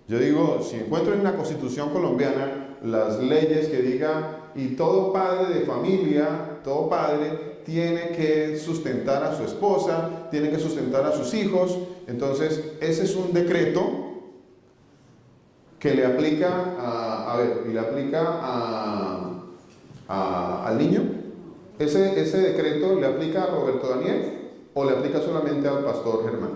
yo digo, si encuentro en la Constitución colombiana las leyes que digan, y todo padre de familia, todo padre, tiene que sustentar a su esposa, tiene que sustentar a sus hijos, entonces ese es un decreto que le aplica al niño. Ese decreto le aplica a Roberto Daniel o le aplica solamente al pastor Germán.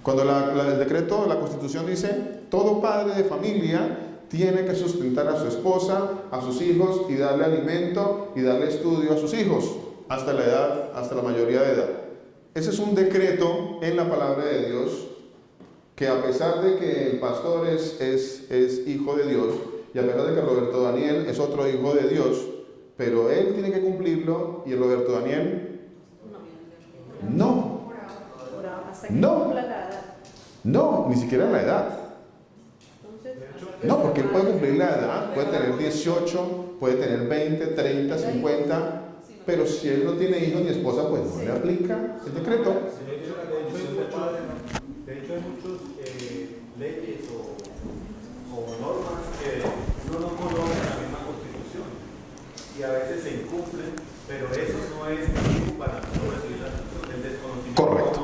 Cuando el decreto, la Constitución dice, todo padre de familia tiene que sustentar a su esposa, a sus hijos y darle alimento y darle estudio a sus hijos hasta la mayoría de edad. Ese es un decreto en la palabra de Dios, que a pesar de que el pastor es hijo de Dios, y a pesar de que Roberto Daniel es otro hijo de Dios, pero él tiene que cumplirlo y Roberto Daniel no. Hasta que No. cumpla la edad. No, ni siquiera la edad. Entonces, No, porque él puede cumplir la edad, puede tener 18, puede tener 20, 30, 50, pero si él no tiene hijos ni esposa, pues no le aplica el decreto. De hecho, hay muchas leyes o normas que uno no coloca en la misma Constitución y a veces se incumplen, pero eso no es motivo para no recibir la sanción, el desconocimiento. Correcto.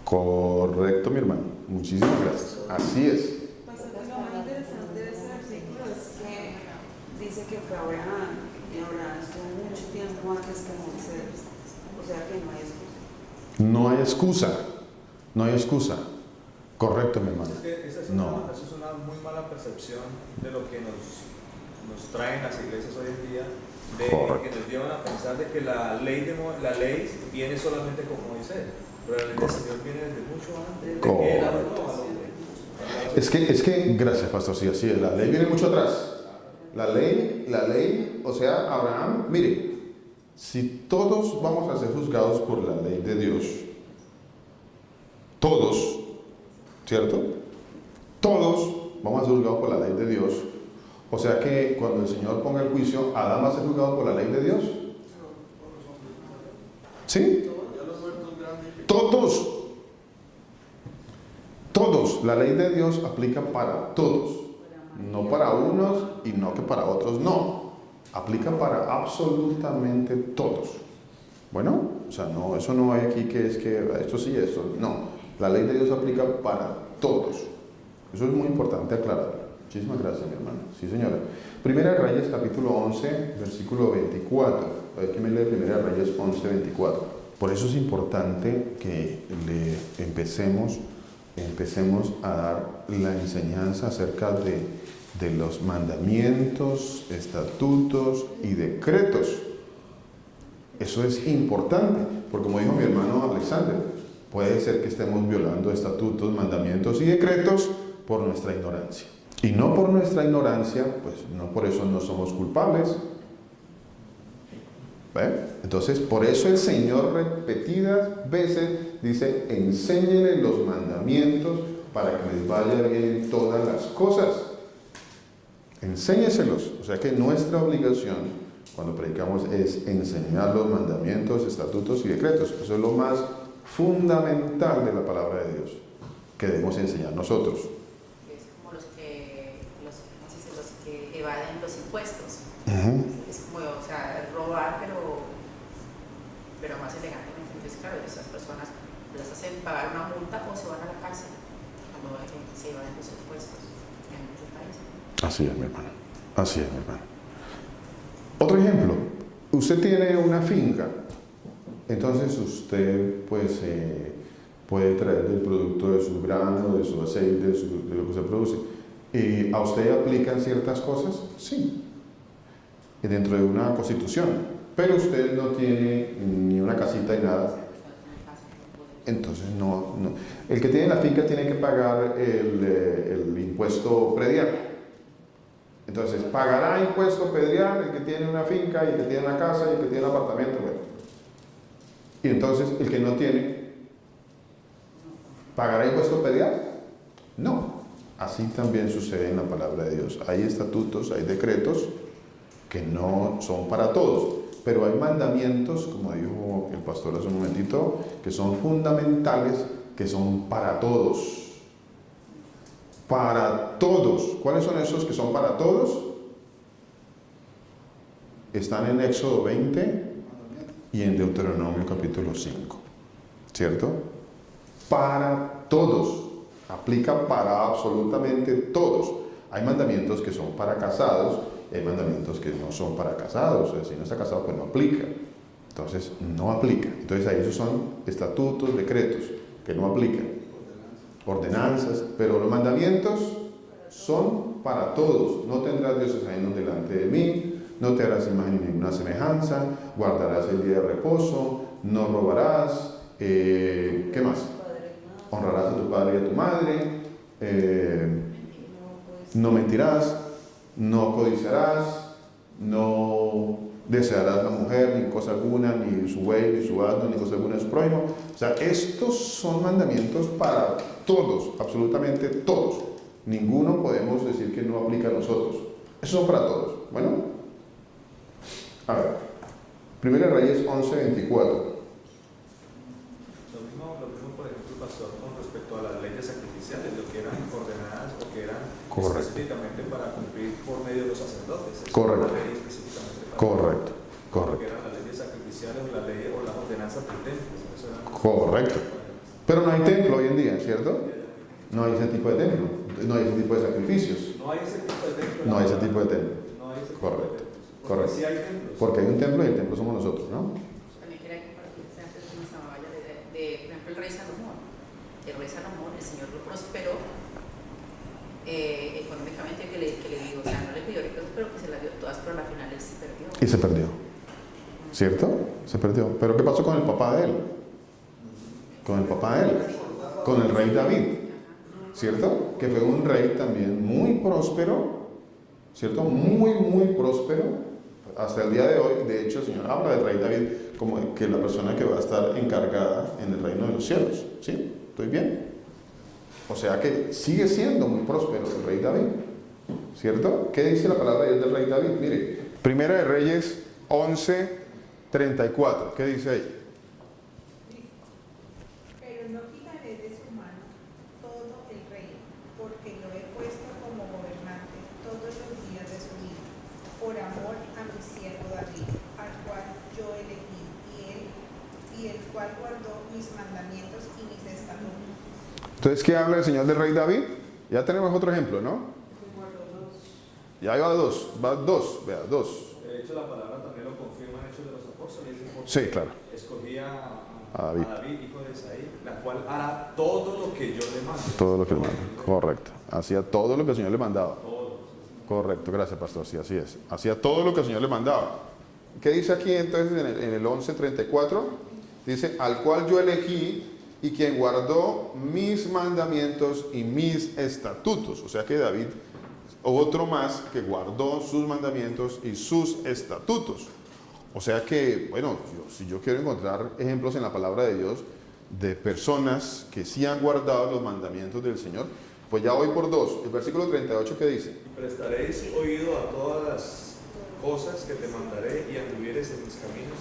Correcto, mi hermano. Muchísimas gracias. Así es. Pastor, lo más interesante de este versículo es que dice que fue Abraham, y Abraham estuvo mucho tiempo antes que Moisés. O sea que no hay excusa. No hay excusa. No hay excusa. Correcto, mi hermano. Esa es No. una muy mala percepción de lo que nos traen las iglesias hoy en día, de Correcto. que nos llevan a pensar de que la ley viene solamente con Moisés, pero la ley del Señor viene desde mucho antes de que él habló al hombre. Es que, gracias, pastor, sí, así es. La ley viene mucho atrás. La ley, o sea, Abraham, mire, si todos vamos a ser juzgados por la ley de Dios, todos, ¿cierto? Todos vamos a ser juzgados por la ley de Dios. O sea que cuando el Señor ponga el juicio, ¿Adán va a ser juzgado por la ley de Dios? ¿Sí? Todos. Todos. La ley de Dios aplica para todos. No para unos y no que para otros no. Aplica para absolutamente todos. Bueno, o sea, no, eso no hay aquí que es que esto sí, esto no. La ley de Dios aplica para todos. Eso es muy importante aclarar. Muchísimas gracias, mi hermano. Sí, señora. Primera de Reyes, capítulo 11, versículo 24. A ver, ¿qué me lee Primera de Reyes 11, 24? Por eso es importante que empecemos a dar la enseñanza acerca de los mandamientos, estatutos y decretos. Eso es importante, porque como dijo mi hermano Alexander, puede ser que estemos violando estatutos, mandamientos y decretos por nuestra ignorancia. Y no por nuestra ignorancia, pues no por eso no somos culpables. ¿Ve? Entonces, por eso el Señor repetidas veces dice, enséñenle los mandamientos para que les vaya bien en todas las cosas. Enséñeselos. O sea que nuestra obligación cuando predicamos es enseñar los mandamientos, estatutos y decretos. Eso es lo más fundamental de la palabra de Dios que debemos enseñar nosotros. Es como los que evaden los impuestos. Es como, o sea, robar, pero más elegantemente. Entonces, claro, esas personas las hacen pagar una multa o se van a la cárcel cuando se evaden los impuestos en muchos países. Así es, mi hermano. Así es, mi hermano. Otro ejemplo. Usted tiene una finca. Entonces usted, pues puede traer del producto de su grano, de su aceite, de lo que se produce. ¿A usted aplican ciertas cosas? Sí, dentro de una constitución, pero usted no tiene ni una casita y nada. Entonces no. El que tiene la finca tiene que pagar el impuesto predial. Entonces pagará impuesto predial el que tiene una finca, y el que tiene una casa, y el que tiene un apartamento. Bueno. Y entonces el que no tiene, ¿pagará impuesto predial? No. Así también sucede en la palabra de Dios. Hay estatutos, hay decretos que no son para todos, pero hay mandamientos, como dijo el pastor hace un momentito, que son fundamentales, que son para todos. Para todos. ¿Cuáles son esos que son para todos? Están en Éxodo 20 y en Deuteronomio capítulo 5. ¿Cierto? Para todos. Aplica para absolutamente todos. Hay mandamientos que son para casados, y hay mandamientos que no son para casados. O sea, si no está casado, pues no aplica. Entonces, no aplica. Entonces, ahí esos son estatutos, decretos, que no aplican. Ordenanzas, pero los mandamientos son para todos. No tendrás dioses ajenos delante de mí, no te harás imagen ni ninguna semejanza, guardarás el día de reposo, no robarás, ¿qué más? Honrarás a tu padre y a tu madre, no mentirás, no codiciarás, no desearás la mujer, ni cosa alguna, ni su buey, ni su asno, ni cosa alguna de su prójimo. O sea, estos son mandamientos para todos, absolutamente todos. Ninguno podemos decir que no aplica a nosotros. Esos son para todos. Bueno, a ver, Primera de Reyes 11:24. Lo mismo, por ejemplo, pastor, con respecto a las leyes sacrificiales, lo que eran ordenadas o que eran específicamente para cumplir por medio de los sacerdotes. Correcto. Correcto. Correcto. Que eran las leyes sacrificiales o las ordenanzas del templo. Correcto. Pero no hay templo hoy en día, ¿cierto? No hay ese tipo de templo, no hay ese tipo de sacrificios. No hay ese tipo de templo. No hay ese tipo de templo. No hay ese tipo Correcto. de templo. Correcto. Sí hay templos. Porque hay un templo y el templo somos nosotros, ¿no? También quería compartirse antes de una valla por ejemplo, el rey Salomón. El rey Salomón, el Señor lo prosperó económicamente, que le digo, o sea, no le pidió riquezas, pero que se las dio todas, pero al final él se perdió. Y se perdió. ¿Cierto? Se perdió. Pero ¿qué pasó con el papá de él? Con el papá de él. Con el rey David. ¿Cierto? Que fue un rey también muy próspero. ¿Cierto? Muy, muy próspero. Hasta el día de hoy, de hecho, el Señor habla del rey David como que la persona que va a estar encargada en el reino de los cielos. ¿Sí? ¿Estoy bien? O sea que sigue siendo muy próspero el rey David. ¿Cierto? ¿Qué dice la palabra de Dios del rey David? Mire, Primera de Reyes 11:34. ¿Qué dice ahí? Pero no quitaré de su mano todo el reino, porque lo he puesto como gobernante todos los días de su vida, por amor a mi siervo David, al cual yo elegí, y el cual guardó mis mandamientos y mis estatutos. Entonces, ¿qué habla el Señor del rey David? Ya tenemos otro ejemplo, ¿no? Ya va dos, vea, dos. De hecho, la palabra también lo confirma en Hechos de los Apóstoles. Sí, claro. Escogía A David, hijo de Isaí, la cual hará todo lo que yo le mando. todo lo que le manda. Correcto. Hacía todo lo que el Señor le mandaba. Correcto, gracias, pastor. Sí, así es. Hacía todo lo que el Señor le mandaba. ¿Qué dice aquí entonces en el 11:34? Dice, al cual yo elegí y quien guardó mis mandamientos y mis estatutos. O sea que David, otro más que guardó sus mandamientos y sus estatutos. O sea que, bueno, si yo quiero encontrar ejemplos en la palabra de Dios de personas que sí han guardado los mandamientos del Señor, pues ya voy por dos. El versículo 38, ¿qué dice? Y prestaréis oído a todas las cosas que te mandaré y anduvieres en mis caminos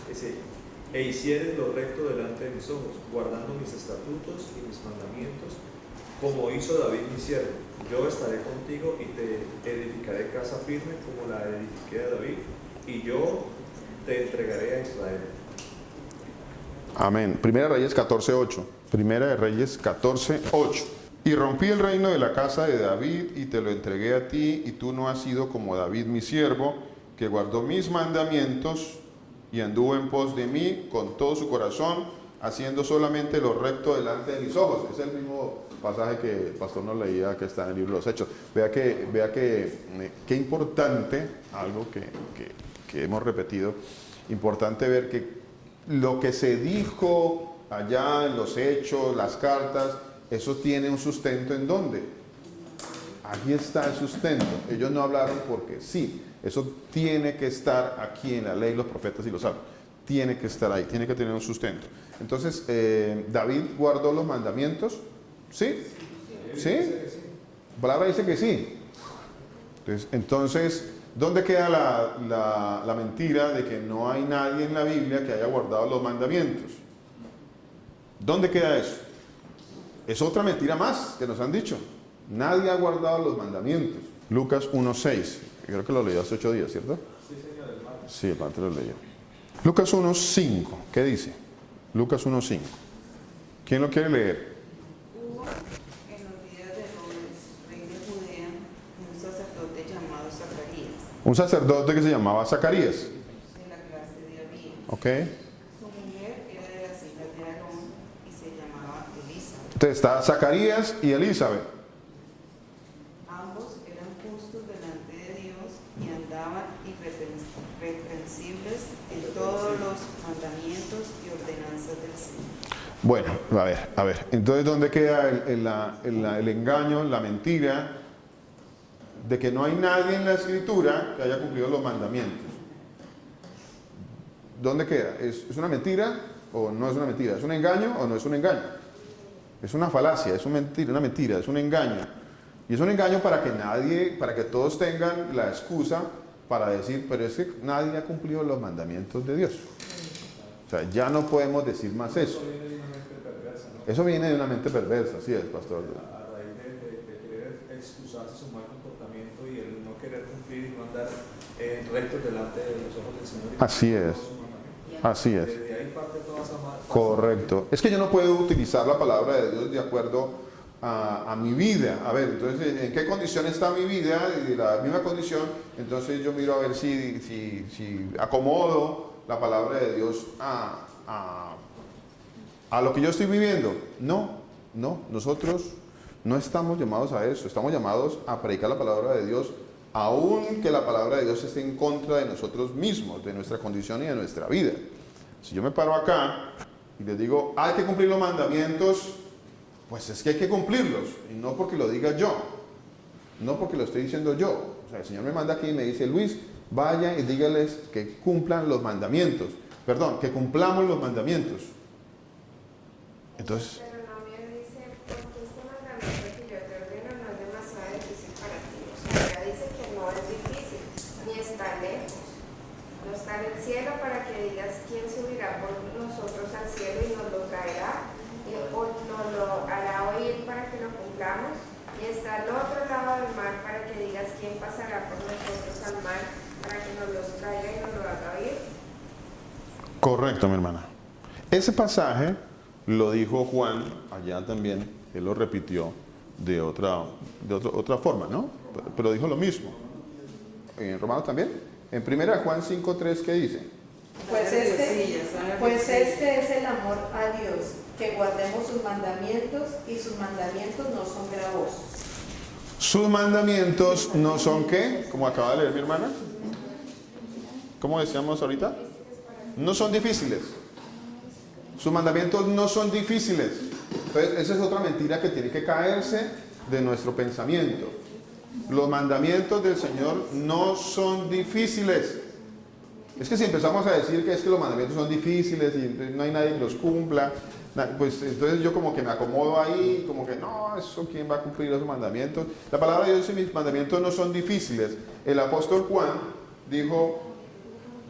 e hicieres lo recto delante de mis ojos, guardando mis estatutos y mis mandamientos, como hizo David mi siervo. Yo estaré contigo y te edificaré casa firme como la edifiqué a David, y yo te entregaré a Israel. Amén. Primera de Reyes 14:8. Primera de Reyes 14:8. Y rompí el reino de la casa de David y te lo entregué a ti, y tú no has sido como David mi siervo, que guardó mis mandamientos y anduvo en pos de mí con todo su corazón, haciendo solamente lo recto delante de mis ojos. Es el mismo pasaje que el pastor nos leía, que está en el libro de los Hechos. Vea que qué importante, algo que hemos repetido, importante ver que lo que se dijo allá en los Hechos, las cartas, eso tiene un sustento. ¿En dónde? Aquí está el sustento. Ellos no hablaron porque sí. Eso tiene que estar aquí en la ley, los profetas y los salmos. Tiene que estar ahí, tiene que tener un sustento. Entonces, David guardó los mandamientos. ¿Sí? ¿Sí? La palabra dice que sí. Entonces, ¿dónde queda la mentira de que no hay nadie en la Biblia que haya guardado los mandamientos? ¿Dónde queda eso? Es otra mentira más que nos han dicho. Nadie ha guardado los mandamientos. Lucas 1:6. Creo que lo leyó hace 8 días, ¿cierto? Sí, señor, el martes. Sí, el padre lo leyó. Lucas 1:5. ¿Qué dice? Lucas 1:5. ¿Quién lo quiere leer? Hubo en los días de Herodes, rey de Judea, un sacerdote llamado Zacarías, Un sacerdote que se llamaba Zacarías. de la clase de Abías. ¿Ok? Su mujer era de las hijas de Aarón y se llamaba Elizabeth. Entonces está Zacarías y Elizabeth. Ambos eran justos delante de Dios y andaban irreprensibles en todos los mandamientos y ordenanzas del Señor. Bueno, a ver. Entonces, ¿dónde queda el engaño, la mentira de que no hay nadie en la Escritura que haya cumplido los mandamientos? ¿Dónde queda? ¿Es una mentira o no es una mentira? ¿Es un engaño o no es un engaño? Es una falacia, es una mentira, es un engaño. Y es un engaño para que todos tengan la excusa para decir, pero es que nadie ha cumplido los mandamientos de Dios. O sea, ya no podemos decir más eso. Eso viene de una mente perversa, así es, pastor. A raíz de querer excusarse su mal comportamiento y el no querer cumplir y no andar rectos delante de los ojos del Señor. Así es. Así es. Desde ahí parte toda esa mala. Correcto. Es que yo no puedo utilizar la palabra de Dios de acuerdo a mi vida. A ver, entonces, ¿en qué condición está mi vida? Y la misma condición, entonces yo miro a ver si acomodo la palabra de Dios a lo que yo estoy viviendo. No, nosotros no estamos llamados a eso. Estamos llamados a predicar la palabra de Dios, aun que la palabra de Dios esté en contra de nosotros mismos, de nuestra condición y de nuestra vida. Si yo me paro acá y les digo, hay que cumplir los mandamientos, pues es que hay que cumplirlos, y no porque lo diga yo, no porque lo estoy diciendo yo. O sea, el Señor me manda aquí y me dice, Luis, vaya y dígales que cumplan los mandamientos. Perdón, que cumplamos los mandamientos. Entonces, Pero no me dice, porque este mandamiento que yo te ordeno no es demasiado difícil para ti. O sea, ya dice que no es difícil, ni está lejos. No está en el cielo para que digas quién subirá por nosotros al cielo y nos lo traerá, o nos lo hará oír para que lo cumplamos. Y está al otro lado del mar para que digas quién pasará por nosotros al mar para que nos los traiga y nos lo haga oír. correcto, mi hermana. Ese pasaje lo dijo Juan, allá también, él lo repitió de otra forma, ¿no? Pero dijo lo mismo. En Romanos también. En 1 Juan 5:3, ¿qué dice? Pues este es el amor a Dios, que guardemos sus mandamientos, y sus mandamientos no son gravosos. Sus mandamientos no son ¿qué? Como acaba de leer mi hermana. ¿Cómo decíamos ahorita? No son difíciles. Sus mandamientos no son difíciles. Entonces, esa es otra mentira que tiene que caerse de nuestro pensamiento. Los mandamientos del Señor no son difíciles. Es que si empezamos a decir que es que los mandamientos son difíciles y no hay nadie que los cumpla, pues entonces yo como que me acomodo ahí, como que no, eso quién va a cumplir esos mandamientos. La palabra de Dios dice, mis mandamientos no son difíciles. El apóstol Juan dijo,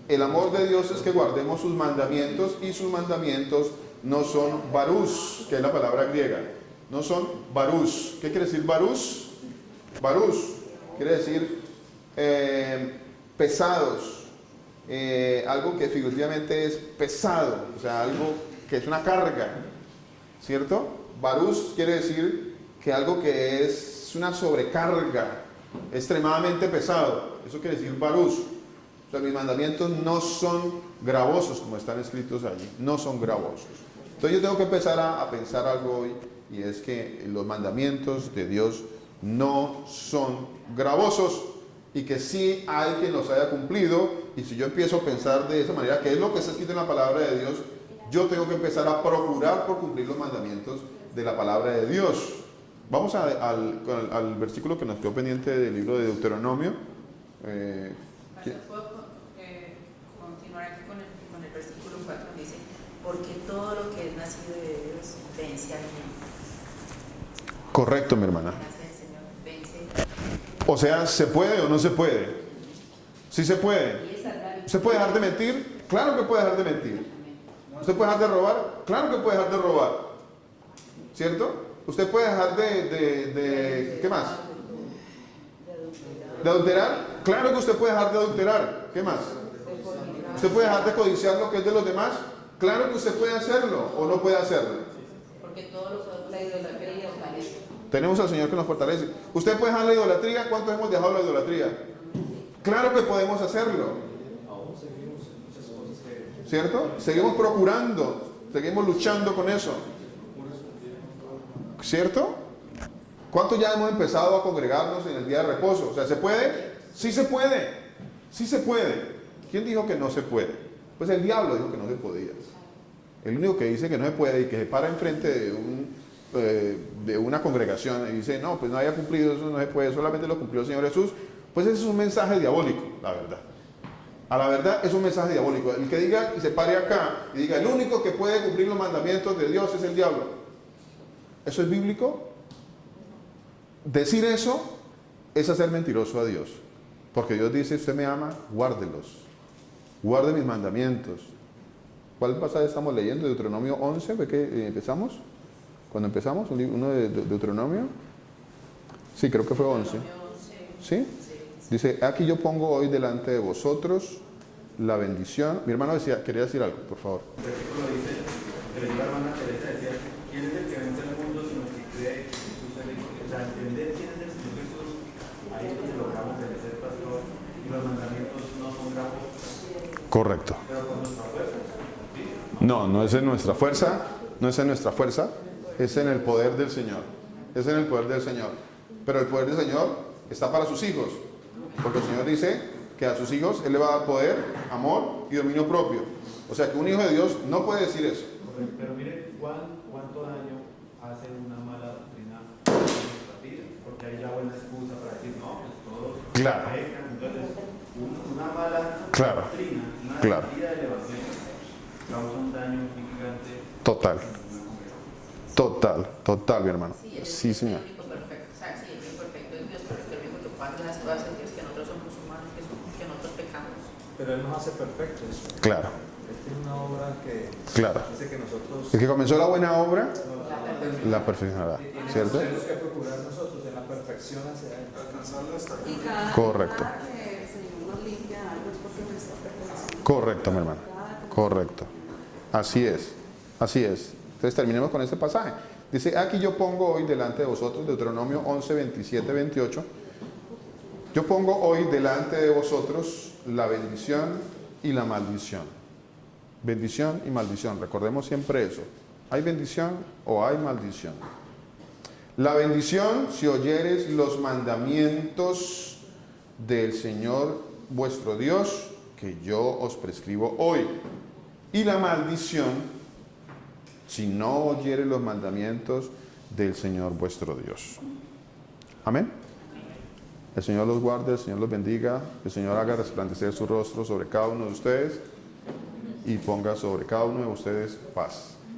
el amor de Dios es que guardemos sus mandamientos, y sus mandamientos no son barús, que es la palabra griega. No son barús. ¿Qué quiere decir barús? Barús quiere decir pesados, algo que figurativamente es pesado, o sea, algo que es una carga, ¿cierto? Barús quiere decir que algo que es una sobrecarga, extremadamente pesado. Eso quiere decir barús. O sea, mis mandamientos no son gravosos como están escritos allí, no son gravosos. Entonces yo tengo que empezar a pensar algo hoy, y es que los mandamientos de Dios no son gravosos, y que sí hay quien los haya cumplido. Y si yo empiezo a pensar de esa manera, que es lo que está escrito en la palabra de Dios, yo tengo que empezar a procurar por cumplir los mandamientos de la palabra de Dios. Vamos al versículo que nos quedó pendiente del libro de Deuteronomio. Pastor, ¿puedo continuar aquí con el versículo 4? Dice, porque todo lo que es nacido de Dios vence al enemigo. Correcto, mi hermana. Nace del Señor, vence. O sea, ¿se puede o no se puede? Sí se puede. Y esa es la ¿Usted puede dejar de mentir? Claro que puede dejar de mentir. ¿Usted puede dejar de robar? Claro que puede dejar de robar. ¿Cierto? ¿Usted puede dejar ¿qué más? ¿De adulterar? Claro que usted puede dejar de adulterar. ¿Qué más? ¿Usted puede dejar de codiciar lo que es de los demás? Claro que usted puede hacerlo o no puede hacerlo. Porque todo lo que la idolatría fortalece. Tenemos al Señor que nos fortalece. ¿Usted puede dejar la idolatría? ¿Cuántos hemos dejado la idolatría? Claro que podemos hacerlo. ¿Cierto? Seguimos procurando, seguimos luchando con eso. ¿Cierto? ¿Cuántos ya hemos empezado a congregarnos en el día de reposo? O sea, ¿se puede? Sí se puede. Sí se puede. ¿Quién dijo que no se puede? Pues el diablo dijo que no se podía. El único que dice que no se puede y que se para enfrente de una congregación y dice, no, pues no haya cumplido, eso no se puede, solamente lo cumplió el Señor Jesús, pues ese es un mensaje diabólico, la verdad. A la verdad es un mensaje diabólico. El que diga y se pare acá y diga, el único que puede cumplir los mandamientos de Dios es el diablo. ¿Eso es bíblico? Decir eso es hacer mentiroso a Dios. Porque Dios dice, usted me ama, guárdelos. Guarde mis mandamientos. ¿Cuál pasaje estamos leyendo? Deuteronomio 11, ¿ve que empezamos? Cuando empezamos, uno de Deuteronomio. Sí, creo que fue 11. ¿Sí? Dice, aquí yo pongo hoy delante de vosotros la bendición. Mi hermano quería decir algo, por favor. El versículo dice, que la hermana Teresa decía, ¿quién es el que vence el mundo sino el que cree que Jesús es el Hijo? O sea, entender quién es el Señor Jesús, ahí es donde logramos vencer, pastor, y los mandamientos no son bravos. Correcto. Pero con nuestra fuerza. No, no es en nuestra fuerza, no es en nuestra fuerza, es en el poder del Señor. Es en el poder del Señor. Pero el poder del Señor está para sus hijos. Porque el Señor dice que a sus hijos Él le va a dar poder, amor y dominio propio. O sea que un hijo de Dios no puede decir eso. Pero mire, ¿cuánto daño hace una mala doctrina en nuestra vida? Porque hay la buena excusa para decir, no, pues todos Claro. pecan. Entonces, una mala Claro. doctrina, una Claro. mentira del Evangelio, causa un daño gigante. Total. Total, mi hermano. Sí, señor. El único perfecto, o sea, sí, el único perfecto es Dios, pero el único que puede hacer las cosas es Dios, que nosotros somos humanos, que nosotros pecamos. Pero Él nos hace perfectos. Claro, Esta es una obra que claro. dice que nosotros El que comenzó la buena obra, la perfeccionará. ¿Cierto? tenemos que procurar nosotros en la perfección hacia Él. Alcanzarlo hasta aquí. Y cada Correcto. cada que el Señor nos limpia algo es porque nuestra perfección. Correcto, mi hermano. Correcto. Así es. Así es. Entonces terminemos con este pasaje. Dice, aquí yo pongo hoy delante de vosotros, Deuteronomio 11, 27, 28. Yo pongo hoy delante de vosotros la bendición y la maldición. Bendición y maldición. Recordemos siempre eso. ¿Hay bendición o hay maldición? La bendición, si oyeres los mandamientos del Señor vuestro Dios, que yo os prescribo hoy. Y la maldición, si no oyeres los mandamientos del Señor vuestro Dios. Amén. El Señor los guarde, el Señor los bendiga, el Señor haga resplandecer su rostro sobre cada uno de ustedes y ponga sobre cada uno de ustedes paz.